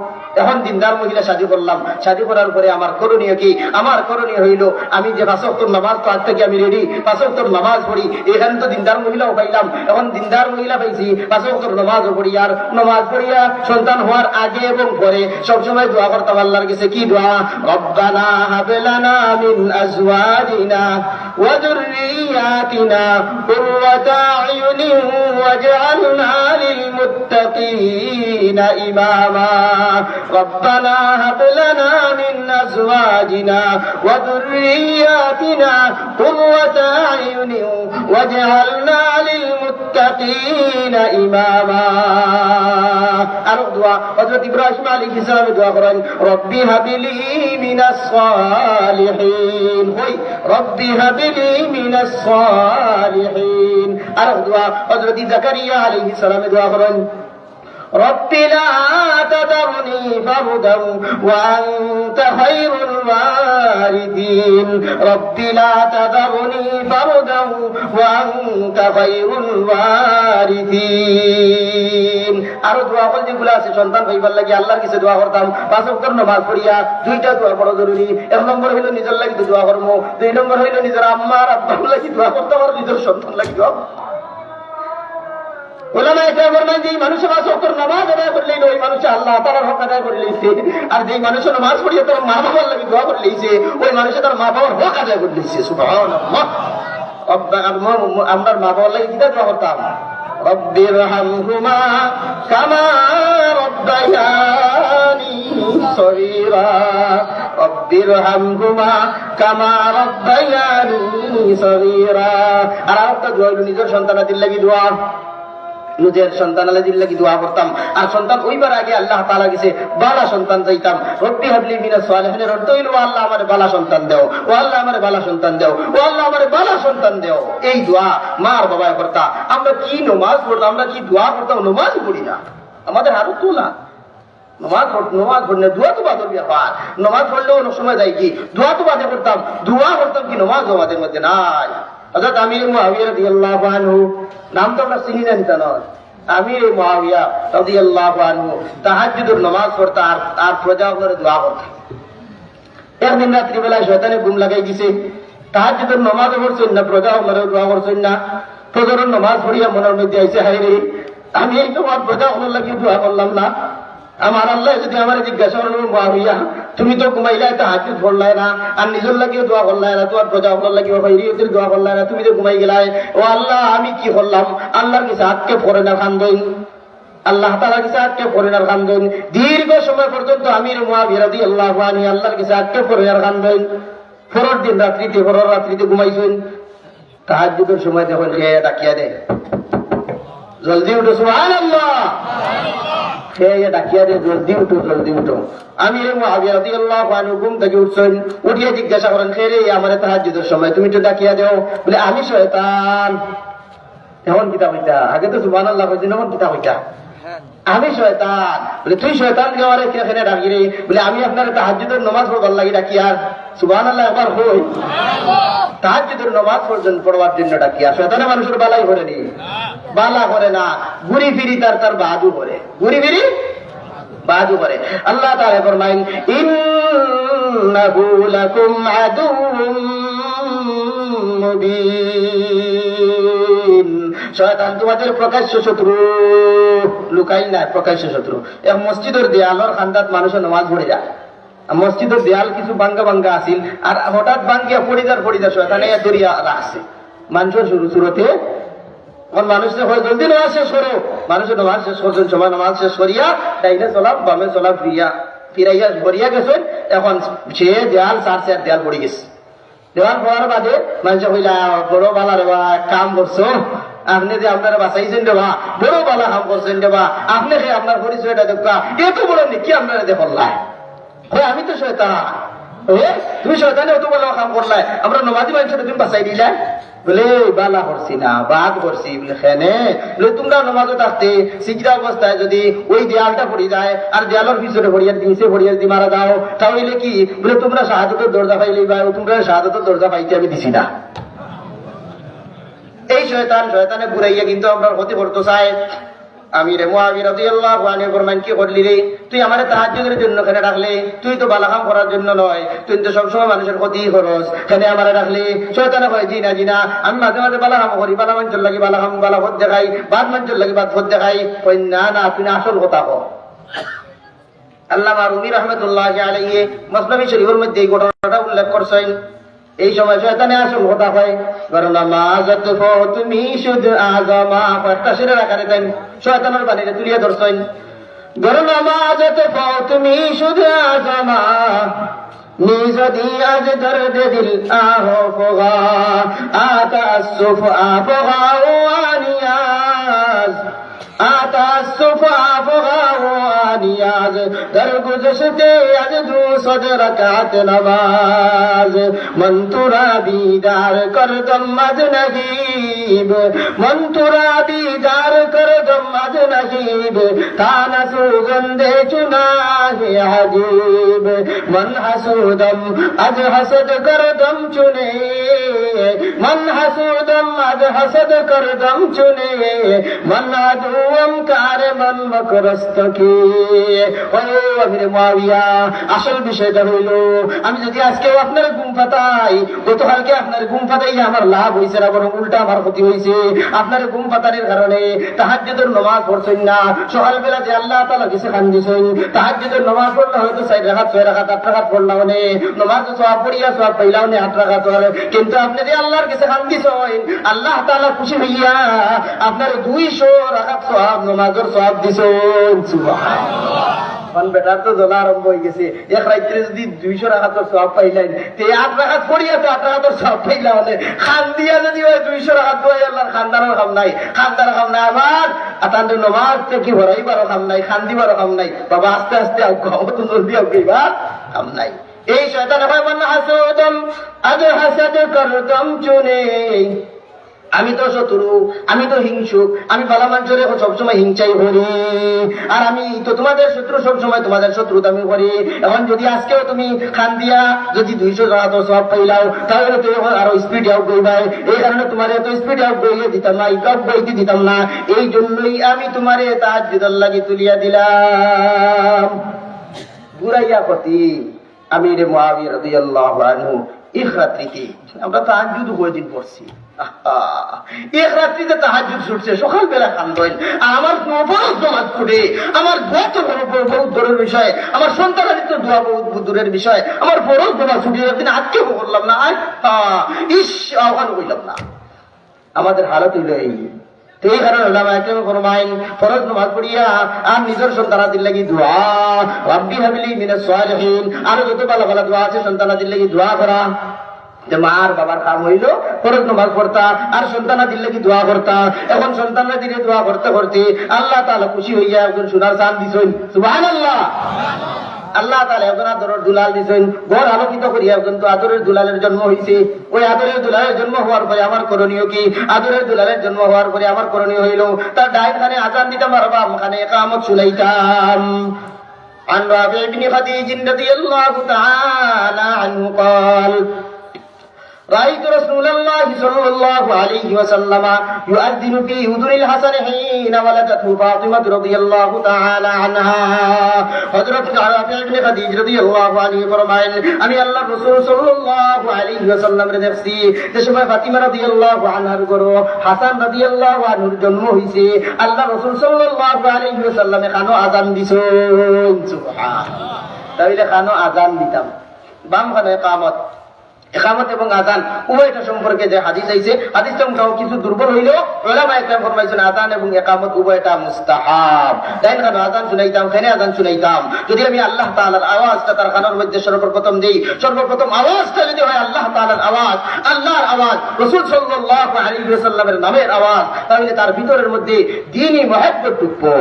এখন দিনদার মহিলা শাদী করলাম, শাদী করার পরে আমার করণীয় কি? আমার করণীয় হইল আমি যে 5 ওয়াক্ত নামাজ তো আজ থেকে আমি রেডি, 5 ওয়াক্ত নামাজ পড়ি। এখানে তো দিনদার মহিলাও পাইলাম, এখন দিনদার মহিলা পাইছি, 5 ওয়াক্ত নামাজও পড়ি। আর নামাজ পড়িয়া সন্তান হওয়ার আগে এবং পরে সবসময় দোয়া করতাম আল্লাহর কাছে। কি দোয়া? রব্বানা হাব লানা মিন আজওয়াজিনা ওয়া যুররিয়াতিনা কুররাতা আয়ুনিন ওয়াজআলনা লিল মুত্তাকিনা ইমামা। ربنا هب لنا من أزواجنا وذرياتنا قرة أعين واجعلنا للمتقين إماما। আরো দোয়া হযরত ইব্রাহিম আলাইহিস সালাম দোয়া করেন রব্বি হাবলি মিনাস সালিহিন। ওই রব্বি হাবলি মিনাস সালিহিন। আরো দোয়া হযরত জাকারিয়া আলাইহিস সালাম দোয়া করেন رب لا تذرني فردا وأنت خير الوارثين رب لا تذرني فردا وأنت خير الوارثين। আরো দোয়া বল যেগুলো আছে সন্তান পাইবার লাগি আল্লাহর কাছে দোয়া করতাম। 5 ওয়াক্ত নামাজ পড়িয়া 2টা দোয়া বড় জরুরি। 1 নম্বর হইল নিজের লাগি দোয়া করবো, 2 নম্বর হইল নিজের আম্মার আব্বার লাগি দোয়া করতাম, আর নিজের সন্তান লাগি দোয়া। মানুষের নামাজ আদায় করলেই ওই মানুষের আল্লাহ তার হক আদায় করে লইছে, আর যে মানুষের নামাজ পড়িয়ে তার মা বাবার লাগে দোয়া করে লইছে ওই মানুষের তার মা বাবার হক আদায় করে লইছে। সুবহানাল্লাহ। আমরা মা বাবার লাগে কিতা দোয়া করতাম? রব্বির হামহুমা কামা রব্বায়ানি সগীরা রব্বির হামহুমা কামা রব্বায়ানি সগীরা। আর একটা দোয়া হইল নিজের সন্তানাদের লাগি দোয়া, নিজের সন্তান আলাদির লাগি দোয়া করতাম। আর সন্তান ওইবার আগে আল্লাহ তাআলা গেছে বালা সন্তান চাইতাম। রব্বি হাবলি মিনাস সালিহিনের অর্থ হইল ও আল্লাহ আমারে বালা সন্তান দেও, ও আল্লাহ আমারে বালা সন্তান দেও, ও আল্লাহ আমারে বালা সন্তান দেও। এই দোয়া মার বাবায় করতা। আমরা কি নমাজ পড়তাম, আমরা কি দোয়া করতাম? নমাজ পড়ি না, আমাদের হাত তোলা। নমাজ পড়লে দোয়া তো বাদর ব্যাপার। নমাজ পড়লেও অনেক সময় যাই কি দোয়া তো বাদে করতাম, দোয়া করতাম কি নমাজ আমাদের মধ্যে নাই। হযরত আমির মুআবিয়া রাদিয়াল্লাহু আনহু, নাম তো আমরা চিনি না নিতা নয়, আমির মুআবিয়া রাদিয়াল্লাহু আনহু তাহাজ্জুদের নামাজ পড়তা আর প্রজাগুলোর দোয়া করতা। একদিন রাত্রিবেলায় শয়তানে ঘুম লাগাই দিছে, তাহাজ্জুদের নামাজ পড়ছেন না, প্রজাগুলোর দোয়া করছেন না। ফজরের নামাজ পড়িয়া মনের মধ্যে আইছে হায় রে আমি এই তোমার প্রজাগুলোর লাগি দোয়া করলাম না। আমার আল্লাহ যদি আমার জিজ্ঞাসা করল মুআবিয়া তুমি তো ঘুমাইলা তাহাজ্জুদ পড়লাই না, আর নিজের লাগিও দোয়া করলাই না, তোমার প্রজাগুলোর লাগিও বাইরিয়তের দোয়া করলাই না, তুমি তো ঘুমাই গেলাই, ও আল্লাহ আমি কি করলাম? আল্লাহর কাছে আটকে পড়ে না খান্দন, আল্লাহ তাআলার কাছে আটকে পড়ে না খান্দন। দীর্ঘ সময় পর্যন্ত আমির মুআবিয়া রাদিয়াল্লাহু আনহু আল্লাহর কাছে আটকে পড়ে না খান্দন। পরের দিন রাত্রিতে ঘুমাইছেন, তাহাজ্জুদের সময় যখন ডাকিয়া দেয় জলদি উঠো সুবহানাল্লাহ, ডাকিয়া দে জলদি উঠো জলদি উঠো। আমির মুআবিয়া রাদিয়াল্লাহু আনহু ঘুম থেকে উঠছেন, উঠিয়া জিজ্ঞাসা করেন কে রে আমারে তাহাজ্জুদের সময় তুমি তো ডাকিয়া দাও? বলে আমি শয়তান। এখন কিতা হইতা? আগে তো সুবহানাল্লাহ কইছেন, এখন কিতা হইতা? আমি শয়তান। বলে তুই শয়তান কে আমারে কেখানে ডাকি রে? বলে আমি আপনার তাহাজ্জুদের নামাজ পড়বার লাগি ডাকি। আর সুবহানাল্লাহ একবার হই তাহাজ্জুদের নামাজ পর্যন্ত পড়বার জন্য ডাকি। আর শয়তানে মানুষের বালাই করে নি, বালা করে না, ঘুরি ফিরি তার বাদু করে, ঘুরি ফিরি বাদু করে। আল্লাহ তাআলা ফরমায়েন ইন্নাহু লাকুম আদুউম মুবিন। শয়তান তোমাদের প্রকাশ্য শত্রু, লুকাই না, প্রকাশ্য শত্রু। এক মসজিদের দেয়ালের খান্দাত মানুষের নামাজ পড়ে যায়, মসজিদের দেয়াল কিছু ভাঙ্গা আছিল, আর হঠাৎ ভাঙ্গিয়া পড়িদার শয়তানে দরিয়া রাখছে মানুষের শুরুতে। মানুষ জলদি নামাজ শেষ করো, মানুষের নামাজ শেষ করছেন, সময় নামাজ শেষ করিয়া ডাইনে চলাম বামে চলাম ফিরাইয়া ভরিয়া গেছেন। এখন সে দেয়াল সারছে আর দেয়াল পড়ে গেছে। দেওয়াল পড়ার বাদে মানুষ হইলা বড় বালার কাম করছো, আপনি যে আপনারা বাঁচাইছেন রে বা বড় বালা কাম করছেন রে বা আপনি খেয়ে আপনার পরিচয়টা দেখা এত বড় নাকি আপনারা দেখলাই আমি তো শয়তান তুমি শয়তানে অত বড় কাম করলাই আমরা নমাজি মানুষের তুমি বাঁচাই দিলে বলে বালা করছি না বাদ করছি বলে খেনে বলে তোমরা নমাজও থাকতে সিজদা অবস্থায় যদি ওই দেয়ালটা পড়ে যায় আর দেয়ালের পিছনে ফরিয়াদ দিয়েছে ফরিয়াদ দিয়ে মারা দাও তাহলে কি বলে তোমরা শাহাদতের দরজা পাইলেই বা তোমরা শাহাদতের দরজা পাইতে আমি দিছি না এই শয়তানে ঘুরাইয়া কিন্তু আমরা ক্ষতি করতে চাই আমির মুআবিয়া রাদিয়াল্লাহু আনহু ফরমান কি করলি রে তুই আমারে তাহাজ্জুদের জন্য কেন ডাকলে তুই তো ভালো কাম করার জন্য নয় তুই তো সবসময় মানুষের ক্ষতি করস কেন আমারে ডাকলি শয়তানে কয় জি না আমি মাঝে মাঝে ভালো কাম করি ভালো মানুষের লাগি ভালো কাম ভালো পথ দেখাই বাদ মানুষের লাগি বাদ পথ দেখাই কই না তুই আসল কথা কও আল্লামা রুমি রাহমাতুল্লাহি আলাইহি মুসলিম শরীফের মধ্যে এই ঘটনাটা উল্লেখ করছেন এই সময় শয়তানে আসল কথা হয় কারণ নামাজত তুমি শুধু আজমা একটা শিরের আকারে দেন শয়তানের বাণীতে তুলিয়ে ধরছেন গর নামাজত তুমি শুধু আজমা নিজদি আজ দর্দ দিল আহো ফগা আতাসুফ আফগা ওয়ানিয়াজ आतासुफ आफगा नियाज दरगुजशते आज दूसद रकात नमाज मंतुरा बीदार कर दम अज नगीब मंतुरा बीदार कर दम अज नगीब ताना सुगंधे चुना है अजीब मन हसूदम अज हसद कर दम चुने मन हसूदम अज हसद कर दम चुने मन আসল বিষয়টা হইল আমি যদি আজকেও আপনার ঘুম পাতাই গতকালকে আপনার ঘুম পাতাই আমার লাভ হয়েছে না বরং উল্টা আমার ক্ষতি হয়েছে আপনার ঘুম পাতানোর কারণে তাহাজ্জুদের নামাজ পড়ছেন না সকালবেলা যে আল্লাহ তাআলা কিছু খান দিয়েছেন তাহাজ্জুদের নামাজ পড়লে হয়তো 4 রাকাত 6 রাকাত 8 রাকাত পড়লাম না নামাজ সওয়াব পড়িয়া সওয়াব পাইলাম না 8 রাকাত কিন্তু আপনি যে আল্লাহর কাছে খান দিয়েছেন আল্লাহ তাআলা খুশি হইয়া আপনার 200 রাকাত সওয়াব নামাজের সওয়াব দিছেন সুবহানাল্লাহ কোন বেটার তো জ্বলা আরম্ভ হয়ে গেছে এক রাত্রে যদি 200 রাকাতের সওয়াব পাইলেন তে 8 রাকাত পড়িয়া তো 8 রাকাতের সওয়াব পাইলা হলে খান দিয়া যদি ওই 200 রাকাত হয় আল্লাহর খানদারের কাম নাই আমার আতান্দের নামাজ থেকে ভরাইবারও কাম নাই খান দিবারও কাম নাই বাবা আস্তে আস্তে তো জলদি আউগেবা কাম নাই এই শয়তান হয় মান হাসুদম আজ হাসাদ করদম চুনে আমি তো শত্রু আমি তো হিংসুক আমি ভালো মানুষের সবসময় হিংসাই করি আর আমি তো তোমাদের শত্রু সবসময় তোমাদের শত্রুতা আমি করি এখন যদি আজকেও তুমি খান দিয়া যদি 200 টাকা তো সব পাইলাও তাহলে তো আরো স্পিড আউট গইবাই এই কারণে তোমার এত স্পিড আউট গইলে দিতাম না ইকাপ গইতে দিতাম না এই জন্যই আমি তোমারে তাহাজ্জুদের লাগি তুলিয়া দিলাম ঘুরাইয়া কতি আমির মুআবিয়া রাদিয়াল্লাহু আনহু এক রাত্রিতে আমরা তাহাজ্জুদ কয়দিন পড়ছি এক রাত্রিতে তাহাজ্জুদ ছুটছে সকালবেলা খান্দইন আর আমার বড় জমাত করে আমার বহুত দূরের বিষয় আমার সন্তানের তো দোয়া বহুত দূরের বিষয় আমার বড় জমা ছুটি একদিন আজকে করলাম না আহ্বান করলাম না আমাদের হালত হইল এই কারণে ওলামা একদম ফরমাইন ফরজ নামাজ পড়িয়া আর নিজের সন্তানাদের লাগি দোয়া রাব্বি হাবলি মিনাস সালিহিন আর যত ভালো ভালো দোয়া আছে সন্তানাদের লাগি দোয়া করা যে মার বাবার কাম হইল ফরজ নামাজ পড়তা আর সন্তানাদের লাগি দোয়া করতা এখন সন্তানাদের দোয়া করতে করতে আল্লাহ তাআলা খুশি হইয়া একজন সোনার চাঁদ দিছেন সুবহানাল্লাহ আল্লাহ তাআলা একজন আদরের দুলাল দিছেন ঘর আলোকিত করিয়া একজন তো আদরের দুলালের জন্ম হইছে ওই আদরের দুলালের জন্ম হওয়ার পরে আমার করণীয় কি আদরের দুলালের জন্ম হওয়ার পরে আমার করণীয় হইল তার ডাইন খানে আজান দিতাম আর বাম খানে ইকামত শুনাইতাম عن رافع بن خديج رضي الله تعالى عنه قال رأيت رسول الله صلى الله عليه وسلم يؤذن في أذن الحسن حين ولدته فاطمة رضي الله تعالى عنها حضرت رافع بن خديج رضي الله عنه فرمائن আমি আল্লাহ রাসূল সাল্লাল্লাহু আলাইহি ওয়াসাল্লাম এর দেখছি যে সময় ফাতিমা রাদিয়াল্লাহু আনহার গরো হাসান রাদিয়াল্লাহু আনহুর জন্ম হইছে আল্লাহ রাসূল সাল্লাল্লাহু আলাইহি ওয়াসাল্লাম কানো আযান দিছেন সুবহানাল্লাহ তাইলে কানো আযান দিতাম বাম কানে ইকামত ইকামত এবং আযান উভয়টা সম্পর্কে যে হাদিস আইছে, হাদিসটা কিছু দুর্বল হইলেও উলামায়ে কেরাম ফরমাইছেন আযান এবং ইকামত উভয়টা মুস্তাহাব। তাই না আযান শুনাইতাম, কেন আযান শুনাইতাম? যদি আমি আল্লাহ তাআলার আওয়াজটা তার কানের মধ্যে সর্বপ্রথম দেই, সর্বপ্রথম আওয়াজটা যদি হয় আল্লাহ তাআলার আওয়াজ, আল্লাহর আওয়াজ, রাসূল সাল্লাল্লাহু আলাইহি ওয়াসাল্লামের নামের আওয়াজ, তাহলে তার ভিতরের মধ্যে দ্বীনি মহব্বত ঢুকবে।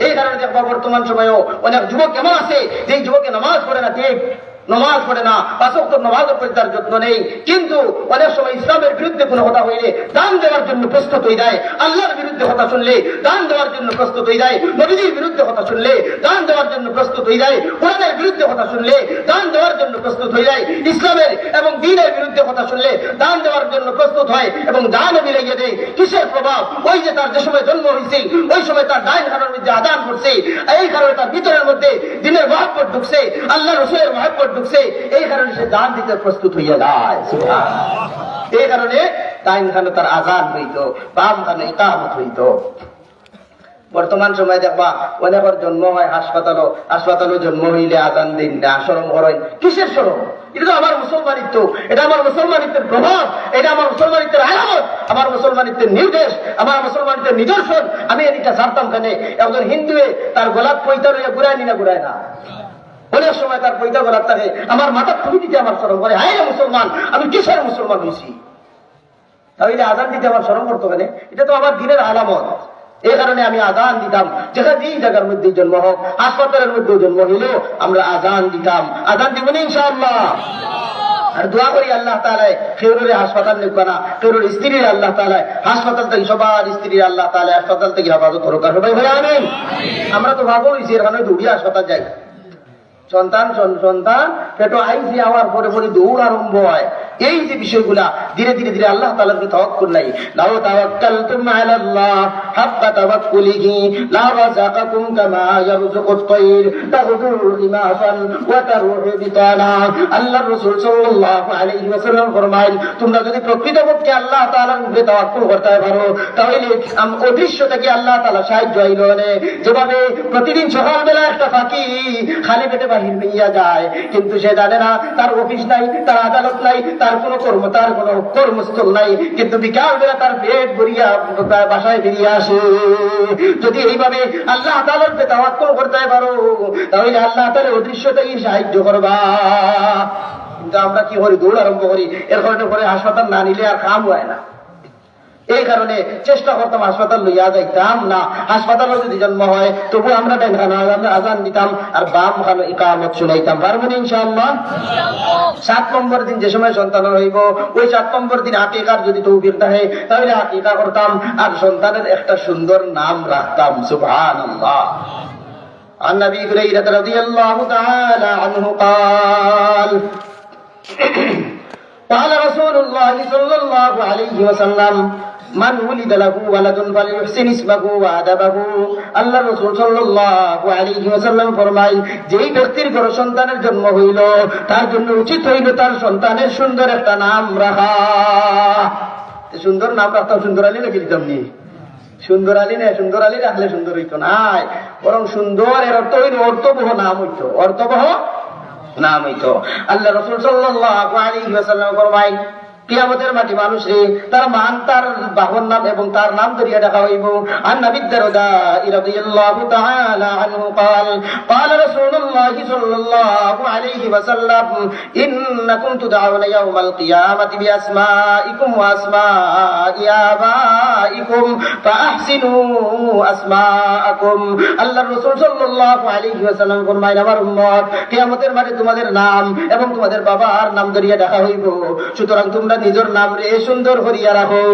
এই কারণে দেখবা বর্তমান সময়েও অনেক যুবক এমন আছে যে যুবকে নামাজ পড়ে না, ঠিক নামাজ পড়ে না, পাঁচ ওয়াক্ত নামাজের প্রতি তার যত্ন নেই, কিন্তু অনেক সময় ইসলামের বিরুদ্ধে কোনো কথা হইলে দান দেওয়ার জন্য প্রস্তুত হয়ে যায়, আল্লাহর বিরুদ্ধে কথা শুনলে দান দেওয়ার জন্য প্রস্তুত হয়ে যায়, নবীজির বিরুদ্ধে কথা শুনলে দান দেওয়ার জন্য প্রস্তুত হয়ে যায়, কোরআনের বিরুদ্ধে কথা শুনলে দান দেওয়ার জন্য প্রস্তুত হয়ে যায়, ইসলামের এবং দ্বীনের বিরুদ্ধে কথা শুনলে দান দেওয়ার জন্য প্রস্তুত হয় এবং দানও মিলাইয়ে দেয়। কিসের প্রভাব? ওই যে তার যে সময় জন্ম হয়েছে ওই সময় তার ডাইন খানার মধ্যে আদান করছে, এই কারণে তার ভিতরের মধ্যে দিনের মহব্বত ঢুকছে, আল্লাহ রসুলের মহব্বত ঢুকছে, এই কারণে সে দান দিতে প্রস্তুত হইয়া যায়। এই কারণে ডাইন খানে তার আযান হইত, বাম খানে ইকামত হইত। বর্তমান সময় দেখবা অনেকের জন্ম হয় হাসপাতালও জন্ম হইলে আযান দিন না, শরম করেন। কিসের শরম? এটা তো আমার মুসলমানিত্ব, এটা আমার মুসলমানিত্বের প্রভাব, এটা আমার মুসলমানিত্বের আলামত, আমার মুসলমানিত্বের নির্দেশ, আমার মুসলমানিত্বের নিদর্শন। আমি এটা ছাড়তাম কেন? একজন হিন্দুয়ে তার গোলাপ পৈতা রইয়া ঘুরায় না, ঘুরায় না। অনেক সময় তার পৈতা গোলাপ থাকে, আমার মাথা খুবই দিতে আমার শরম করে, হায় মুসলমান, আমি কিসের মুসলমান হয়েছি? তাহলে আযান দিতে আমার শরম করতো কেন? এটা তো আমার দিনের আলামত। এই কারণে আমি আযান দিতাম, যেখানে যেই জায়গার মধ্যে জন্ম হোক, হাসপাতালের মধ্যে জন্ম হইলেও আমরা আযান দিতাম। আযান দিব না ইনশাআল্লাহ। আর দোয়া করি আল্লাহ তাআলা কেউরে হাসপাতাল নিব না, কেউর স্ত্রীর আল্লাহ তাআলা হাসপাতাল থেকে, সবার স্ত্রীর আল্লাহ তাআলা হাসপাতাল থেকে হেফাজত করুক। সবাই ভাই আমিন। আমরা তো ভাবো হয়েছি এর কারণে দৌড়িয়ে হাসপাতাল যাই, সন্তান পেটো আইসি হওয়ার পরে পরে দৌড় আরম্ভ হয়। এই যে বিষয়গুলা ধীরে ধীরে ধীরে আল্লাহ তাআলার প্রতি তাওয়াক্কুল নাই। লাউ তাওয়াক্কালতুম আলাল্লাহ হাক্কা তাওয়াক্কুলিহি লা রাযাকাকুম কামা ইয়ারযুকুত তায়র তাগদু খিমাসান ওয়া তারুহু বিতানা। আল্লাহর রাসূল সাল্লাল্লাহু আলাইহি ওয়াসাল্লাম ফরমায়েন, তোমরা যদি প্রকৃতপক্ষে আল্লাহ তাআলার উপরে তাওয়াক্কুল করতে পারো তাহলে অদৃশ্য থেকে আল্লাহ তাআলা সাহায্য আইলো। যেভাবে প্রতিদিন সকালবেলা একটা পাখি খালি পেটে বাহির হইয়া যায়, কিন্তু সে জানে না তার অফিস নাই, তার আদালত নাই, তার কোনো কর্মস্থল নাই, কিন্তু বিকাল বেলা তার পেট ভরিয়া বাসায় ফিরিয়ে আসে। যদি এইভাবে আল্লাহ তাআলার উপরে তাওয়াক্কুল করতে পারো তাহলে আল্লাহ তাআলা অদৃশ্যতাই সাহায্য করবা। কিন্তু আমরা কি করি? দৌড় আরম্ভ করি, এর কারণে পরে হাসপাতাল না নিলে আর কাম হয় না। এই কারণে চেষ্টা করতাম হাসপাতাল লইয়া যাইতাম না। হাসপাতালে যদি জন্ম হয় তবু আমরা আযান দিতাম আর বাম খানো ইকামত শুনাইতাম। পারবেন ইনশাআল্লাহ? 7 নম্বর দিন যে সময় সন্তানের হইব, ওই 7 নম্বর দিন আকিকার যদি তৌফিক থাকে তাহলে আকিকা করতাম আর সন্তানের একটা সুন্দর নাম রাখতাম। সুবহানাল্লাহ। عن أبي هريرة رضي الله تعالى عنه قال قال رسول الله صلى الله عليه وسلم মান উলিদা লাহু ওয়ালাদুন ফালিহসিন ইসমাহু ওয়া আদাবাহু। আল্লাহ রাসূল সাল্লাল্লাহু আলাইহি ওয়াসাল্লাম ফরমায়, যেই ব্যক্তির ঘরে সন্তানের জন্ম হইল তার জন্য উচিত হইল তার সন্তানের সুন্দর একটা নাম রাখা। সুন্দর নাম রাখতাম, সুন্দর আলী রেখে দিতাম নি? সুন্দর আলী না, সুন্দর আলী রাখলে সুন্দর হইতো নাই, বরং সুন্দর এর অর্থ হইল অর্থবহ নাম হইতো, অর্থবহ নাম হইতো। আল্লাহ রাসূল সাল্লাল্লাহু আলাইহি ওয়াসাল্লাম ফরমায়, কিয়ামতের মাটি মানুষ রে তার মান তার বাহন নাম এবং তার নাম ধরিয়া ডাকা হইব। আন নবী দারদা রাদিয়াল্লাহু তাআলা আনহু قال قال رسول الله صلى الله عليه وسلم انكم تدعون يوم القيامه باسمائكم واسماء آبائكم فاحسنوا اسماءكم। আল্লাহর রাসূল সাল্লাল্লাহু আলাইহি ওয়াসাল্লাম ফরমায়, আমার উম্মত কিয়ামতের মাঠে তোমাদের নাম এবং তোমাদের বাবার নাম ধরিয়া ডাকা হইব, সুতরাং তোমরা নিজের নাম রে সুন্দর করিয়া রাখো।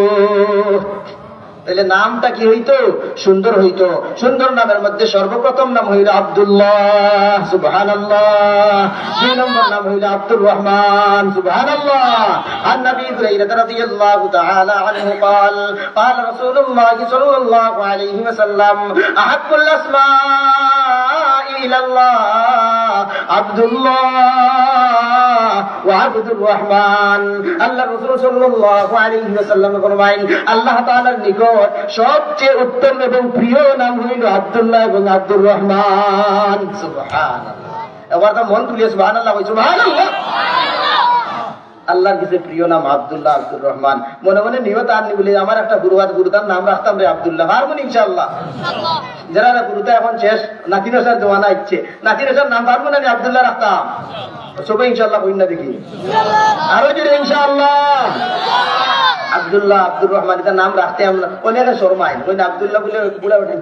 তাহলে নামটা কি হইতো? সুন্দর হইতো। সুন্দর নামের মধ্যে সর্বপ্রথম নাম হইল আব্দুল্লাহ, সুবহানাল্লাহ। 2 নম্বর নাম হইল আব্দুর রহমান, সুবহানাল্লাহ। আন নবী হুরায়রা রাদিয়াল্লাহু তাআলা আনহু قال قال رسول الله صلى الله عليه وسلم احب الاسماء الى الله عبد الله وعبد الرحمن। আল্লাহ রাসূল সাল্লাল্লাহু আলাইহি ওয়াসাল্লাম ফরমায়, আল্লাহ তাআলার নিকট সবচেয়ে উত্তম এবং প্রিয় নাম হইল আব্দুল্লাহ এবং আব্দুর রহমান। সুবহানাল্লাহ। এবার তো মন তুলিয়ে সুবহানাল্লাহ, সুবহানাল্লাহ। আল্লাহর কাছে প্রিয় নাম আব্দুল্লাহ, আব্দুর রহমান। মনে মনে নিয়ত আননি বলে আমার একটা গুরুতার নাম রাখতাম রে আব্দুল্লাহ, পারবো ইনশাআল্লাহ। যারা গুরুতা এখন শেষ, নাতির আসার জমানা ইচ্ছে, নাতির আসার নাম পারবো না আব্দুল্লাহ রাখতাম, সবাই ইনশাআল্লাহ কই না দেখি আরো জোরে ইনশাআল্লাহ। আব্দুল্লাহ, আব্দুর রহমান এটা নাম রাখতে আমরা অনেকে শর্মাই, ওই আব্দুল্লাহ বলে বুড়া ওঠে।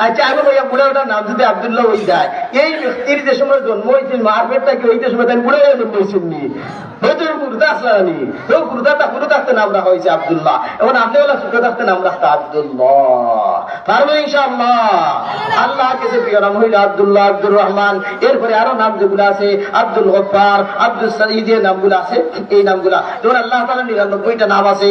আচ্ছা আমি বলি বুড়া ওটার নাম যদি আব্দুল্লাহ হয়ে যায়, এই ব্যক্তির যে সময় জন্ম হয়েছে মার পেটটা কি হইতে সময় তাই বুড়া জন্ম হয়েছেন নি, হয়তো গুরুতা আসলানি, গুরুতা পুরো থাকতে নাম রাখা হয়েছে আব্দুল্লাহ। এখন আপনি বলা সুখে থাকতে নাম রাখতে আব্দুল্লাহ, পারবো ইনশাআল্লাহ। আল্লাহ কাছে প্রিয় নাম হইল আব্দুল্লাহ, আব্দুর রহমান। এরপরে আরো নাম যেগুলো আছে আব্দুল গফফার, আব্দুল সাঈদ, যে নামগুলো আছে এই নামগুলা যেমন আল্লাহ তাআলার 99টা নাম আছে।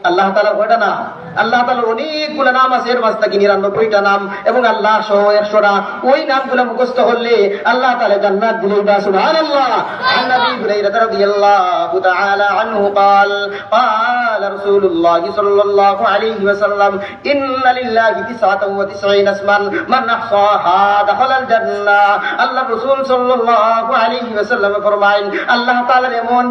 আল্লাহ তাআলার কয়টা নাম? আল্লাহ তাআলার অনেকগুলো নাম আছে, এর মাঝ থেকে 99টা নাম এবং আল্লাহ সহ 100টা। ওই নামগুলো মুখস্থ করলে আল্লাহ তাআলা জান্নাত দিলেন। সুবহানাল্লাহ। আন নবী হুরায়রা রাদিয়াল্লাহু তাআলা আনহু قال قال رسول الله صلى الله عليه وسلم ان لله 99 اسما من احصاها دخل الجنه। আল্লাহ রাসূল সাল্লাল্লাহু আলাইহি ওয়াসাল্লাম ফরমায়েন আল্লাহ তাআলার এমন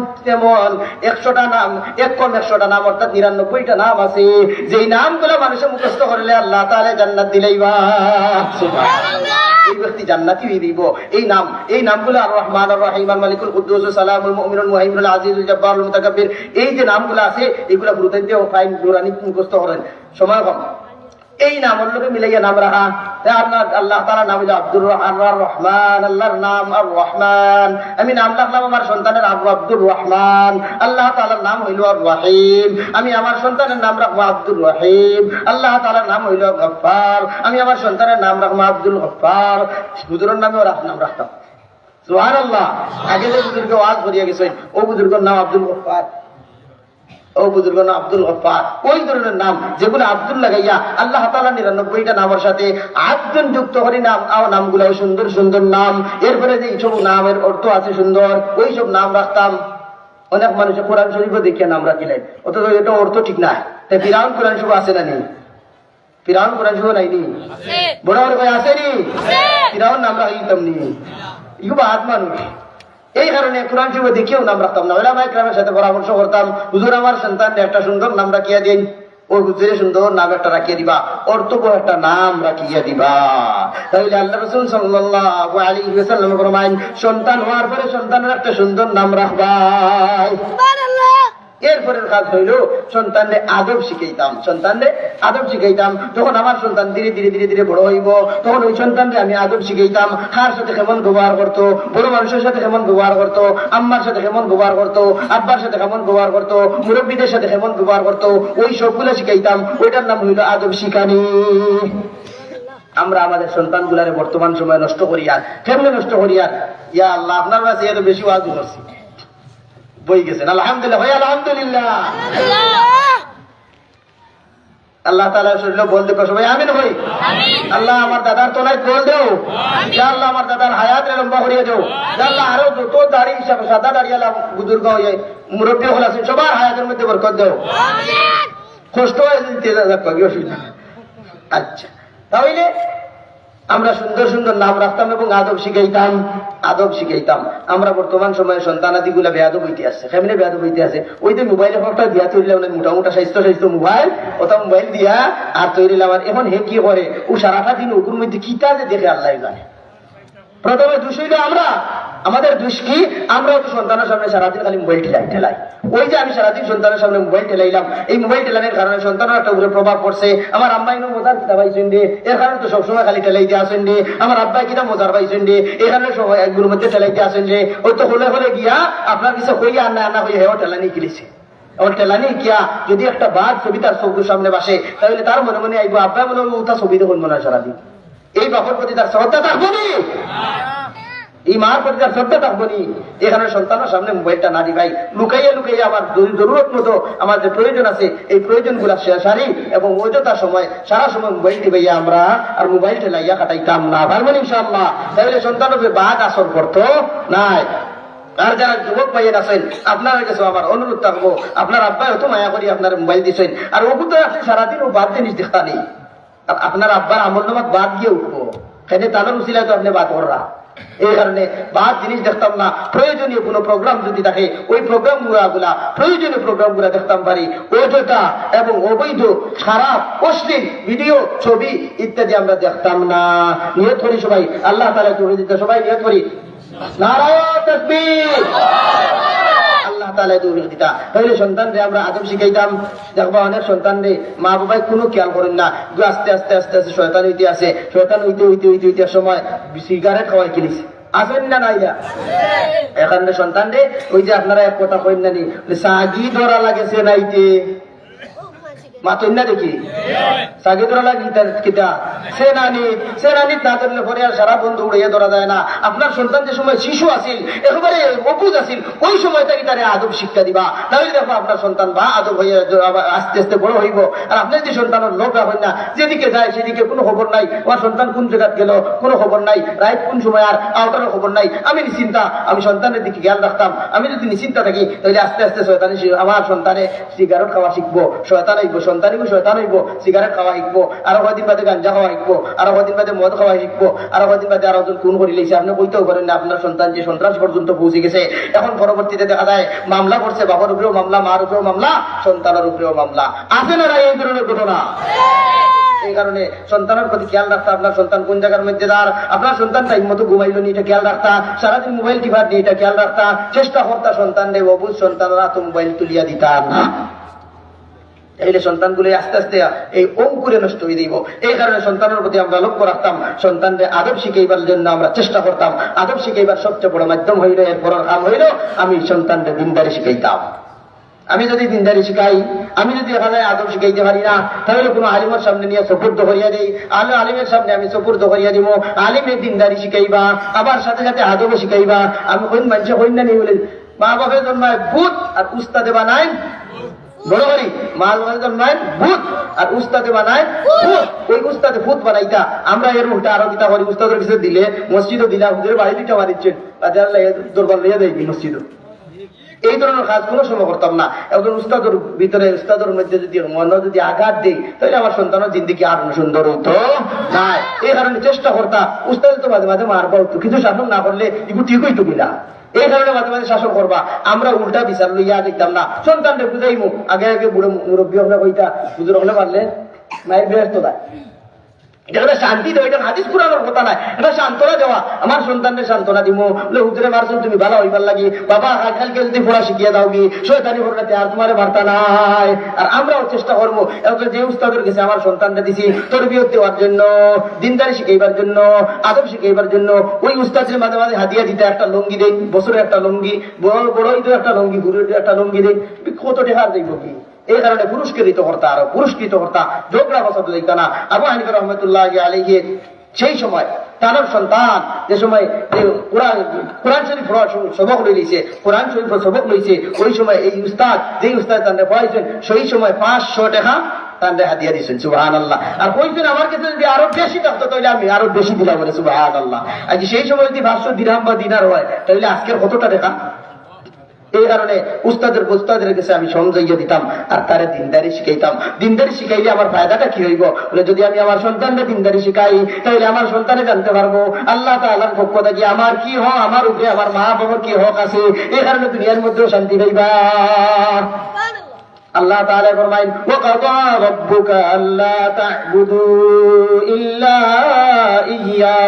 100টা নাম, 100টা নাম অর্থাৎ 99টা নাম আছে, যেই নামগুলো মানুষে মুখস্থ করলে আল্লাহ তাআলা জান্নাত দিলাইবা। সুবহানাল্লাহ। এই ব্যক্তি জান্নাতি হয়ে দিব। এই নামগুলো আর রহমান, আর রহিম, আর মালিকুল কুদ্দুস, সালামুল মুমিনুল মুহাইমিনুল আজিজুল জব্বারুল মুতাকাব্বির, এই যে নামগুলো আছে এগুলা গুরুত্ব দিয়ে ফাইন নুরানি মুখস্থ করেন, সময় কম। এই নামের লোকে মিলাইয়া নাম রাখা। আল্লাহ তাআলার নাম হলো আব্দুর রহমান, আল্লাহর নাম আর রহমান। আমি নাম রাখলাম আমার সন্তানের আব্দুর রহমান। আল্লাহ তাআলার নাম হইল আর রহিম, আমি আমার সন্তানের নাম রাখবো আব্দুর রহিম। আল্লাহ তাআলার নাম হইল গফফার, আমি আমার সন্তানের নাম রাখবো আব্দুল গফফার। হুজুরের নামেও নাম রাখতাম। সুবহানাল্লাহ। আগে যে বুজুর্গ ওয়াজ করিয়া গেছেন ও বুজুর্গের নাম আব্দুল গফফার, ও বুজুর্গ নাম আব্দুল গফফার। ওই ধরনের নাম যেগুলো আব্দুল লাগাইয়া আল্লাহ তাআলা 99টা নামের সাথে আব্দুল যুক্ত করে নাম, নামগুলো সুন্দর সুন্দর নাম। এরপরে যে এইসব নামের অর্থ আছে সুন্দর, ওই সব নাম রাখতাম। অনেক মানুষের কোরআন শরীফও দেখিয়া নাম রাখিলেন, অথচ এটা অর্থ ঠিক না। তাই ফিরাউন কোরআন শরীফ আছে না নি? ফিরাউন কোরআন শরীফ নাইনি? বড় বড় ভাই আসেনি? ফিরাউন নাম রাখিতাম নি, ইগুলো আদ মানুষ। এই কারণে কোরআন শরীফ দেখিয়েও নাম রাখতাম না। ওলামায়ে কেরামের সাথে পরামর্শ করতাম, হুজুর আমার সন্তানকে একটা সুন্দর নাম রাখিয়া দিন। ওই হুজুরে সুন্দর নাম একটা রাখিয়ে দিবা, অর্থবহ একটা নাম রাখিয়া দিবা। তাহলে আল্লাহ রাসূল সাল্লাল্লাহু আলাইহি ওয়াসাল্লাম ফরমায়েন সন্তান হওয়ার পরে সন্তানের একটা সুন্দর নাম রাখবা। সুবহানাল্লাহ। এরপরের কাজ হইল সন্তানরে আদব শিখাইতাম। যখন আমার সন্তান ধীরে ধীরে ধীরে ধীরে বড় হইব, তখন ওই সন্তানরে আমি আদব শিখাইতাম। কার সাথে কেমন ব্যবহার করতো, বড় মানুষের সাথে কেমন ব্যবহার করতো, আম্মার সাথে কেমন ব্যবহার করতো, আব্বার সাথে কেমন ব্যবহার করতো, মুরব্বীদের সাথে কেমন ব্যবহার করতো, ওই সবগুলো শিখাইতাম। ওইটার নাম হইল আদব শিখানি। আমরা আমাদের সন্তানগুলারে বর্তমান সময় নষ্ট করি, আর কেমনে নষ্ট করি? আর ইয়া আল্লাহ, আপনার কাছে এত বেশি ওয়াজ করছি, বই গেছেন। আলহামদুলিল্লাহ ভাই, আলহামদুলিল্লাহ। আল্লাহ তাআলা শুনলো বলতে কষ্ট ভাই আমিন ভাই। আল্লাহ আমার দাদার তোলায় বল দেও, আল্লাহ আমার দাদার হায়াত লম্বা করিয়ে দেও। আল্লাহ আরো যত দাড়ি হিসাবে সাদা দাঁড়িয়ে বুজুর্গ হয়ে মুরব্বী হল আছেন সবার হায়াতের মধ্যে বরকত দেও। কষ্ট হয়ে অসুবিধা। আচ্ছা, তাহলে আমরা সুন্দর সুন্দর নাম রাখতাম এবং আদব শিখাইতাম। আমরা বর্তমান সময়ে সন্তানাদি গুলা বেয়াদব হইতে আসছে। কেমনে বেয়াদব হইতে আছে? ওই যে মোবাইল একটা দিয়া তৈরি মোটা স্বাস্থ্য মোবাইল, ওটা মোবাইল দিয়া আর তৈরি আমার এখন হে কি করে, ও সারাটা দিন ওগুর মধ্যে কিতা যে দেখে আল্লাহ জানে। প্রথমে দোষ হইল আমরা, আমাদের দোষ কি? আমরাও তো সন্তানের সামনে সারাদিন খালি মোবাইল ঠেলাই। ওই যে আমি সারাদিন সন্তানের সামনে মোবাইল ঠেলাইলাম, এই মোবাইল ঠেলানোর কারণে সন্তানের একটা উপরে প্রভাব পড়ছে। আমার আম্মা ইনো মজার কিতা পাইছেন রে, এর কারণে তো সবসময় খালি ঠেলাই দিয়ে আসেন রে। আমার আব্বাই কিনা মজার পাইছেন রে, এখানে সবাই একগুলোর মধ্যে ঠেলাই দিয়ে আসেন রে। ওই তো হলে গিয়া আপনার কিছু হইয়া আন্না হইয়া হেও ঠেলানি কিনেছে। আমার ঠেলানি কিয়া যদি একটা বাদ ছবি তার চোখের সামনে বাসে, তাহলে তার মনে মনে আইব আব্বাই মনে হয় ওটা ছবি দেখুন মনে হয় সারাদিন। এই বাপর প্রতি তার শ্রদ্ধা থাকবো নি, এই মার প্রতি তার শ্রদ্ধা থাকবো নি। এখানে সন্তানের সামনে মোবাইলটা না দিবাই, লুকাইয়া আমার জরুরত মতো আমার যে প্রয়োজন আছে এই প্রয়োজন গুলা সারি এবং অযথা সময় সারা সময় মোবাইল দিবাইয়া আমরা আর মোবাইল ঠেলাইয়া কাটাইতাম না, পারবেন ইনশাআল্লাহ। তাহলে সন্তানের বাদ আসর করতো নাই। আর যারা যুবক ভাইয়ের আছেন, আপনার কাছে আমার অনুরোধ থাকবো, আপনার আব্বাই হতো মায়া করি আপনার মোবাইল দিচ্ছেন, আর ওগুলো তো আপনি সারাদিন ও বাদ জিনিস দেখতা নেই। আপনার আব্বার আমল নামাত বাদ গিয়ে উঠবো, সেটা তাদের উচিলায় তো আপনি বাদ কররা। এই কারণে বাদ জিনিস দেখতাম না। প্রয়োজনীয় কোনো প্রোগ্রাম যদি থাকে ওই প্রোগ্রামগুলা প্রয়োজনীয় প্রোগ্রামগুলা দেখতাম পারি। অযথা এবং অবৈধ খারাপ অশ্লীল ভিডিও ছবি ইত্যাদি আমরা দেখতাম না। নিয়ত করি সবাই, আল্লাহ তাআলা তৌফিক দিতে সবাই নিয়ত করি নারায়ে তাকবীর। আল্লাহ তাআলা তৌফিক দিতা। তাহলে সন্তানরে আমরা আদব শিখাইতাম। দেখবা অনেক সন্তানরে মা বাবাই কোনো খেয়াল করেন না, আস্তে আস্তে আস্তে আস্তে শয়তান হইতে আসে। শয়তান হইতে হইতে হইতে হইতে সময় সিগারেট খাওয়াই কিনিস আসেন না নাইয়া এখানে সন্তান রে। ওই যে আপনারা এক কথা কইন না নি সাগি ধরা লাগেছে নাইতে মাতই না দেখি সাগি ধরা লাগি কিতা সেনানি না ধরলে পরে আর সারা বন্ধু উড়িয়ে ধরা যায় না। আপনার সন্তান যে সময় শিশু আছিল একেবারে অবুজ আছিল ওই সময় তাকে তারে আদব শিক্ষা দিবা। তাহলে দেখো আপনার সন্তান বা আদব হয়ে আস্তে আস্তে বড় হইব। আর আপনার যে সন্তানের লোক রাখেন না, যেদিকে যায় সেদিকে কোনো খবর নাই, আমার সন্তান কোন জায়গা গেল কোনো খবর নাই, রাইট কোন সময় আর আউটারও খবর নাই। আমি নিশ্চিন্তা, আমি সন্তানের দিকে খেয়াল রাখতাম। আমি যদি নিশ্চিন্তা থাকি তাহলে আস্তে আস্তে শয়তানি আমার সন্তানে সিগারেট খাওয়া শিখবো, শয়তান হইব, সন্তান হইব শয়তান হইব, সিগারেট খাওয়া শিখবো, আরো কদিন বাদে গাঞ্জা খাওয়া শিখবো, আরো কদিন বাদে মদ খাওয়া শিখবো, আরো কদিন বাদে আরো কোন করে লেগেছে। আপনি কইতেও পারেন না আপনার সন্তান যে সন্ত্রাস পর্যন্ত পৌঁছে গেছে। এখন পরবর্তীতে দেখা যায় মামলা করছে, বাবার উপরেও মামলা, মার উপরেও মামলা, সন্তানের উপরেও মামলা। আছে না এই ধরনের ঘটনা? এই কারণে সন্তানের প্রতি খেয়াল রাখতা। আপনার সন্তান কোন জায়গার মধ্যে দাঁড়, আপনার সন্তান টাইম মতো ঘুমাইলো নি এটা খেয়াল রাখতা, সারাদিন মোবাইল টিপার নি এটা খেয়াল রাখতা। চেষ্টা করতা সন্তান রে অবুঝ সন্তানরা তো মোবাইল তুলিয়া দিতা না। এইলে সন্তানগুলো আস্তে আস্তে এই অঙ্কুরে নষ্ট হয়ে দিব। এই কারণে সন্তানের প্রতি আমরা লক্ষ্য রাখতাম, সন্তানদের আদব শিখাইবার জন্য আমরা চেষ্টা করতাম। আদব শিখাইবার সবচেয়ে বড় মাধ্যম হইল, এরপর কাম হইল আমি সন্তানদের দিনদারি শিখাইতাম। আমি যদি দিনদারি শিখাই, আমি যদি এখানে আদব শিখাইতে পারি না, তাহলে কোনো আলিমের সামনে নিয়ে সুপুর্দ করিয়া দেই, আলিমের সামনে আমি সুপুর্দ করিয়া দিব। আলিমে দিনদারি শিখাইবা, আবার সাথে সাথে আদবও শিখাইবা। আমি কোন মানুষে কইন না বলে মা বাপের জন্মায় ভূত আর উস্তাদে বানায় বড় করি, মাল জন্মায় ভূত আর উস্তাদে বানায় ভূত। ওই উস্তাদে ভূত বানাইতা, আমরা এর উল্টা আরো কিতা করি, উস্তাদের কিছু দিলে মসজিদও দিলা, হুজুরের বাড়ি দিতে মারিচ্ছেন, দরবার লইয়া দেয় মসজিদও। এই ধরনের কাজ কোনো সময় করতাম না। একজন উস্তাদের ভিতরে উস্তাদের মধ্যে যদি মন যদি আঘাত দেই তাহলে আমার সন্তানের জিন্দিগি আর সুন্দর হইতো না। এই কারণে চেষ্টা করতাম, উস্তাদ তো মাঝে মাঝে মারবা হতো, কিন্তু শাসন না করলে এগুলো ঠিক হইতো কিনা। এই কারণে মাঝে মাঝে শাসন করবা, আমরা উল্টা বিচার লইয়া দেখতাম না। সন্তানকে বুঝাইমু, আগে আগে বুড়ো মুরব্বী হলে কইতা বুঝুর হলে পারলে মায়ের ব্যস্ত দেয়। এটা শান্তি দেওয়া, এটা হাদিস পুরানোর কথা নাই, এটা সান্ত্বনা দেওয়া। আমার সন্তানকে সান্ত্বনা দিব, হুজুরে মারছেন তুমি ভালো হইবার লাগি, বাবা আজকালকে যদি পড়া শিখিয়ে দাও গি, শয়তানি পড়াতে আর তোমার বার্তা নাই। আর আমরাও চেষ্টা করবো যে উস্তাদের কাছে আমার সন্তানটা দিছি তরবিয়ত দেওয়ার জন্য, দিনদারি শিখাইবার জন্য, আদব শিখাইবার জন্য, ওই উস্তাদের মাঝে মাঝে হাতিয়া দিতে একটা লঙ্গি দেই, বছরে একটা লঙ্গি, বড় ঈদের একটা লঙ্গি, গুরুর একটা লঙ্গি দেই, কত টাকা দেব কি। এই কারণে পুরস্কৃত করতা, আরো পুরস্কৃত করতা, ঝগড়া বসত লইতা না। আবু হানিফা রহমতুল্লাহ আলাইহি সেই সময় তার সন্তান যে সময় কোরআন শরীফ সবক লইছে, কোরআন শরীফ সবক লইছে, ওই সময় এই উস্তাদ যেই উস্তাদ তাদের পড়াইছেন সেই সময় 500 টাকা তাদের হাদিয়া দিয়েছেন। সুবহানাল্লাহ। আর কইছেন আমার কাছে যদি আরো বেশি থাকতো তাহলে আমি আরো বেশি দিলাম বলে। সুবহানাল্লাহ। আজ সেই সময় যদি 500 দিরহাম বা দিনার হয় তাহলে আজকের কতটা টাকা। এই কারণে উস্তাদের কাছে আমি সমঝাইয়া দিতাম আর তারে দিনদারি শিখাইতাম। দিনদারি শিখাইলে আমার ফায়দাটা কি হইব বলে, যদি আমি আমার সন্তানকে দিনদারি শিখাই তাহলে আমার সন্তানে জানতে পারবো আল্লাহ তাআলার পক্ষ থেকে আমার কি হক, আমার উপরে আমার মা বাবার কি হক আছে। এই কারণে দুনিয়ার মধ্যেও শান্তি পাইবা। আল্লাহ তাআলা ফরমায়েন ওয়াকাদা রাব্বুকা আল্লা তা'বুদু ইল্লা ইয়্যা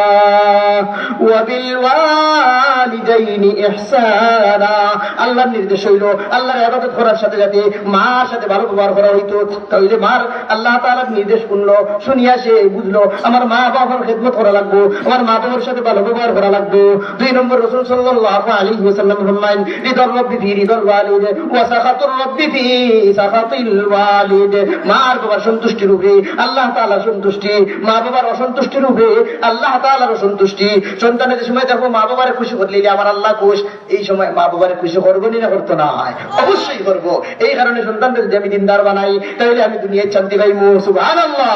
ওয়া বিল ওয়ালিদাইনি ইহসানা। আল্লাহর নির্দেশ হইল আল্লাহর ইবাদত করার সাথে সাথে মার সাথে ভালো ব্যবহার করা হইতো। তাহলে মার আল্লাহ তাআলার নির্দেশ শুনলো, শুনিয়া সে বুঝলো আমার মা বাবার খেদমত করা লাগবে, আমার মা বাবার সাথে ভালো ব্যবহার করা লাগবে। 2 নম্বর রাসূল সাল্লাল্লাহু আলাইহি ওয়াসাল্লাম ফরমায়েন রিদার রাব্বি ফি রিদাল ওয়ালিদ ওয়া সাখাতুর রাব্বি ফি সাখাতিল ওয়ালিদ। মা আর বাবার সন্তুষ্টির উপরে আল্লাহ তাআলার সন্তুষ্টি, মা বাবার অসন্তুষ্টির উপরে আল্লাহ তাআলার অসন্তুষ্টি। সন্তানের যে সময় দেখো মা বাবারে খুশি করলে আমার আল্লাহ খুশ, এই সময় মা বাবারে খুশি করবো না করতো না হয় অবশ্যই করবো। এই কারণে সন্তানদের যদি আমি দিনদার বানাই তাহলে আমি দুনিয়ায় শান্তি পাইবো। সুবহানাল্লাহ।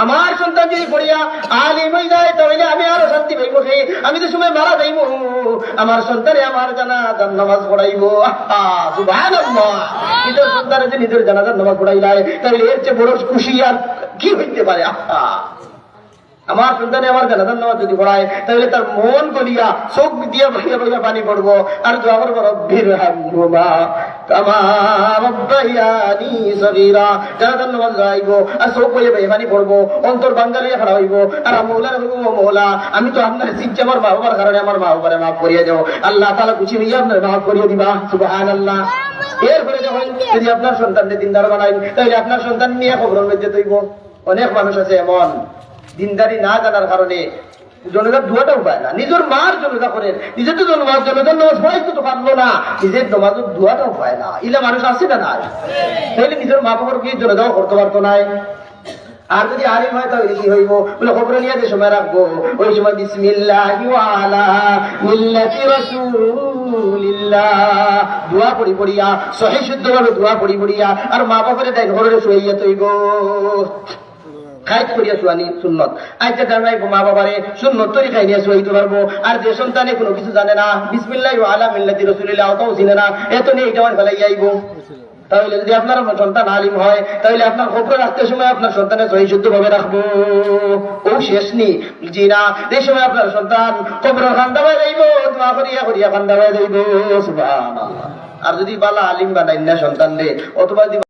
আমার সন্তান যদি পড়িয়া আলিম হয়ে যায় তাহলে আমি আরো শান্তি পাইবো। আমি যে সময় মারা যাইব আমার সন্তানে আমার জানাজার নামাজ পড়াইবো। সুবহানাল্লাহ। নিজের সন্তানে যে নিজের জানাজার নামাজ পড়াইলায় তাহলে এর চেয়ে বড় খুশি আর কি হইতে পারে। আমার সন্তানে আমার জানাজার নামাজ যদি পড়ায় তাহলে তার মন গলিয়া চোখ দিয়া বইয়া বইয়া পানি পড়বো আর দোয়া করবো রব্বির হামহুমা কামা রাব্বায়ানি সগীরা। জানাজার নামাজ গাইব আর চোখ বইয়া বইয়া পানি পড়বো, অন্তর বাঙ্গালিয়া খারাপ হইব আর মৌলার হইব মৌলা আমি তো আপনার চিনছি আমার মা বাবার কারণে আমার মা বাবারে মাফ করিয়া যাও, আল্লাহ তাআলা খুশি হইয়া আপনার মাফ করিয়া দিবা। সুবহানাল্লাহ। এরপরে যখন যদি আপনার সন্তানকে দিনদার বানাই তাহলে আপনার সন্তান নিয়ে কবরের মধ্যে তৈব। অনেক মানুষ আছে এমন দিনদারি না জানার কারণে জনতার দুয়াটাও পায় না, নিজের মার জনতা করেন, নিজের তো জনতার নামাজ পড়াইতে তো পারলো না, নিজের নামাজের দুয়াটাও পায় না, ইলা মানুষ আছে না নাই? তাহলে নিজের মা বাবার কি জনতাও করতে পারতো নাই। আর যদি আলিম হয় তাহলে কি হইব বলে খবর নিয়ে যে সময় রাখবো ওই সময় বিসমিল্লাহি ওয়া আলা মিল্লাতি রাসূলিল্লাহ দোয়া পড়ি পড়িয়া সহিহ শুদ্ধভাবে দোয়া পড়ি পড়িয়া আর মা বাবার দেখ ঘরে শুইয়া তৈব খাইত করিয়া শুয়ানি সুন্নত। আইতে জানাই মা বাবারে সুন্নত তৈরি খাই নিয়ে শুয়াইতে পারবো। আর যে সন্তানে কোনো কিছু জানে না বিসমিল্লাহি ওয়া আলা মিল্লাতি রাসূলিল্লাহ তাও চিনে না, এত নিয়ে এটা ফেলাই যাইব। তাহলে যদি আপনার সন্তান আলিম হয় তাহলে আপনার খবর রাখতে সময় আপনার সন্তানের সহি শুদ্ধ ভাবে রাখবো। ও শেষ নি জি না, এই সময় আপনার সন্তান খবর খান্দা হয়ে যাইব, দোয়া করিয়া করিয়া খান্দা হয়ে যাইব। সুবহানাল্লাহ। আর যদি বালা আলিম বানাই না সন্তান রে অথবা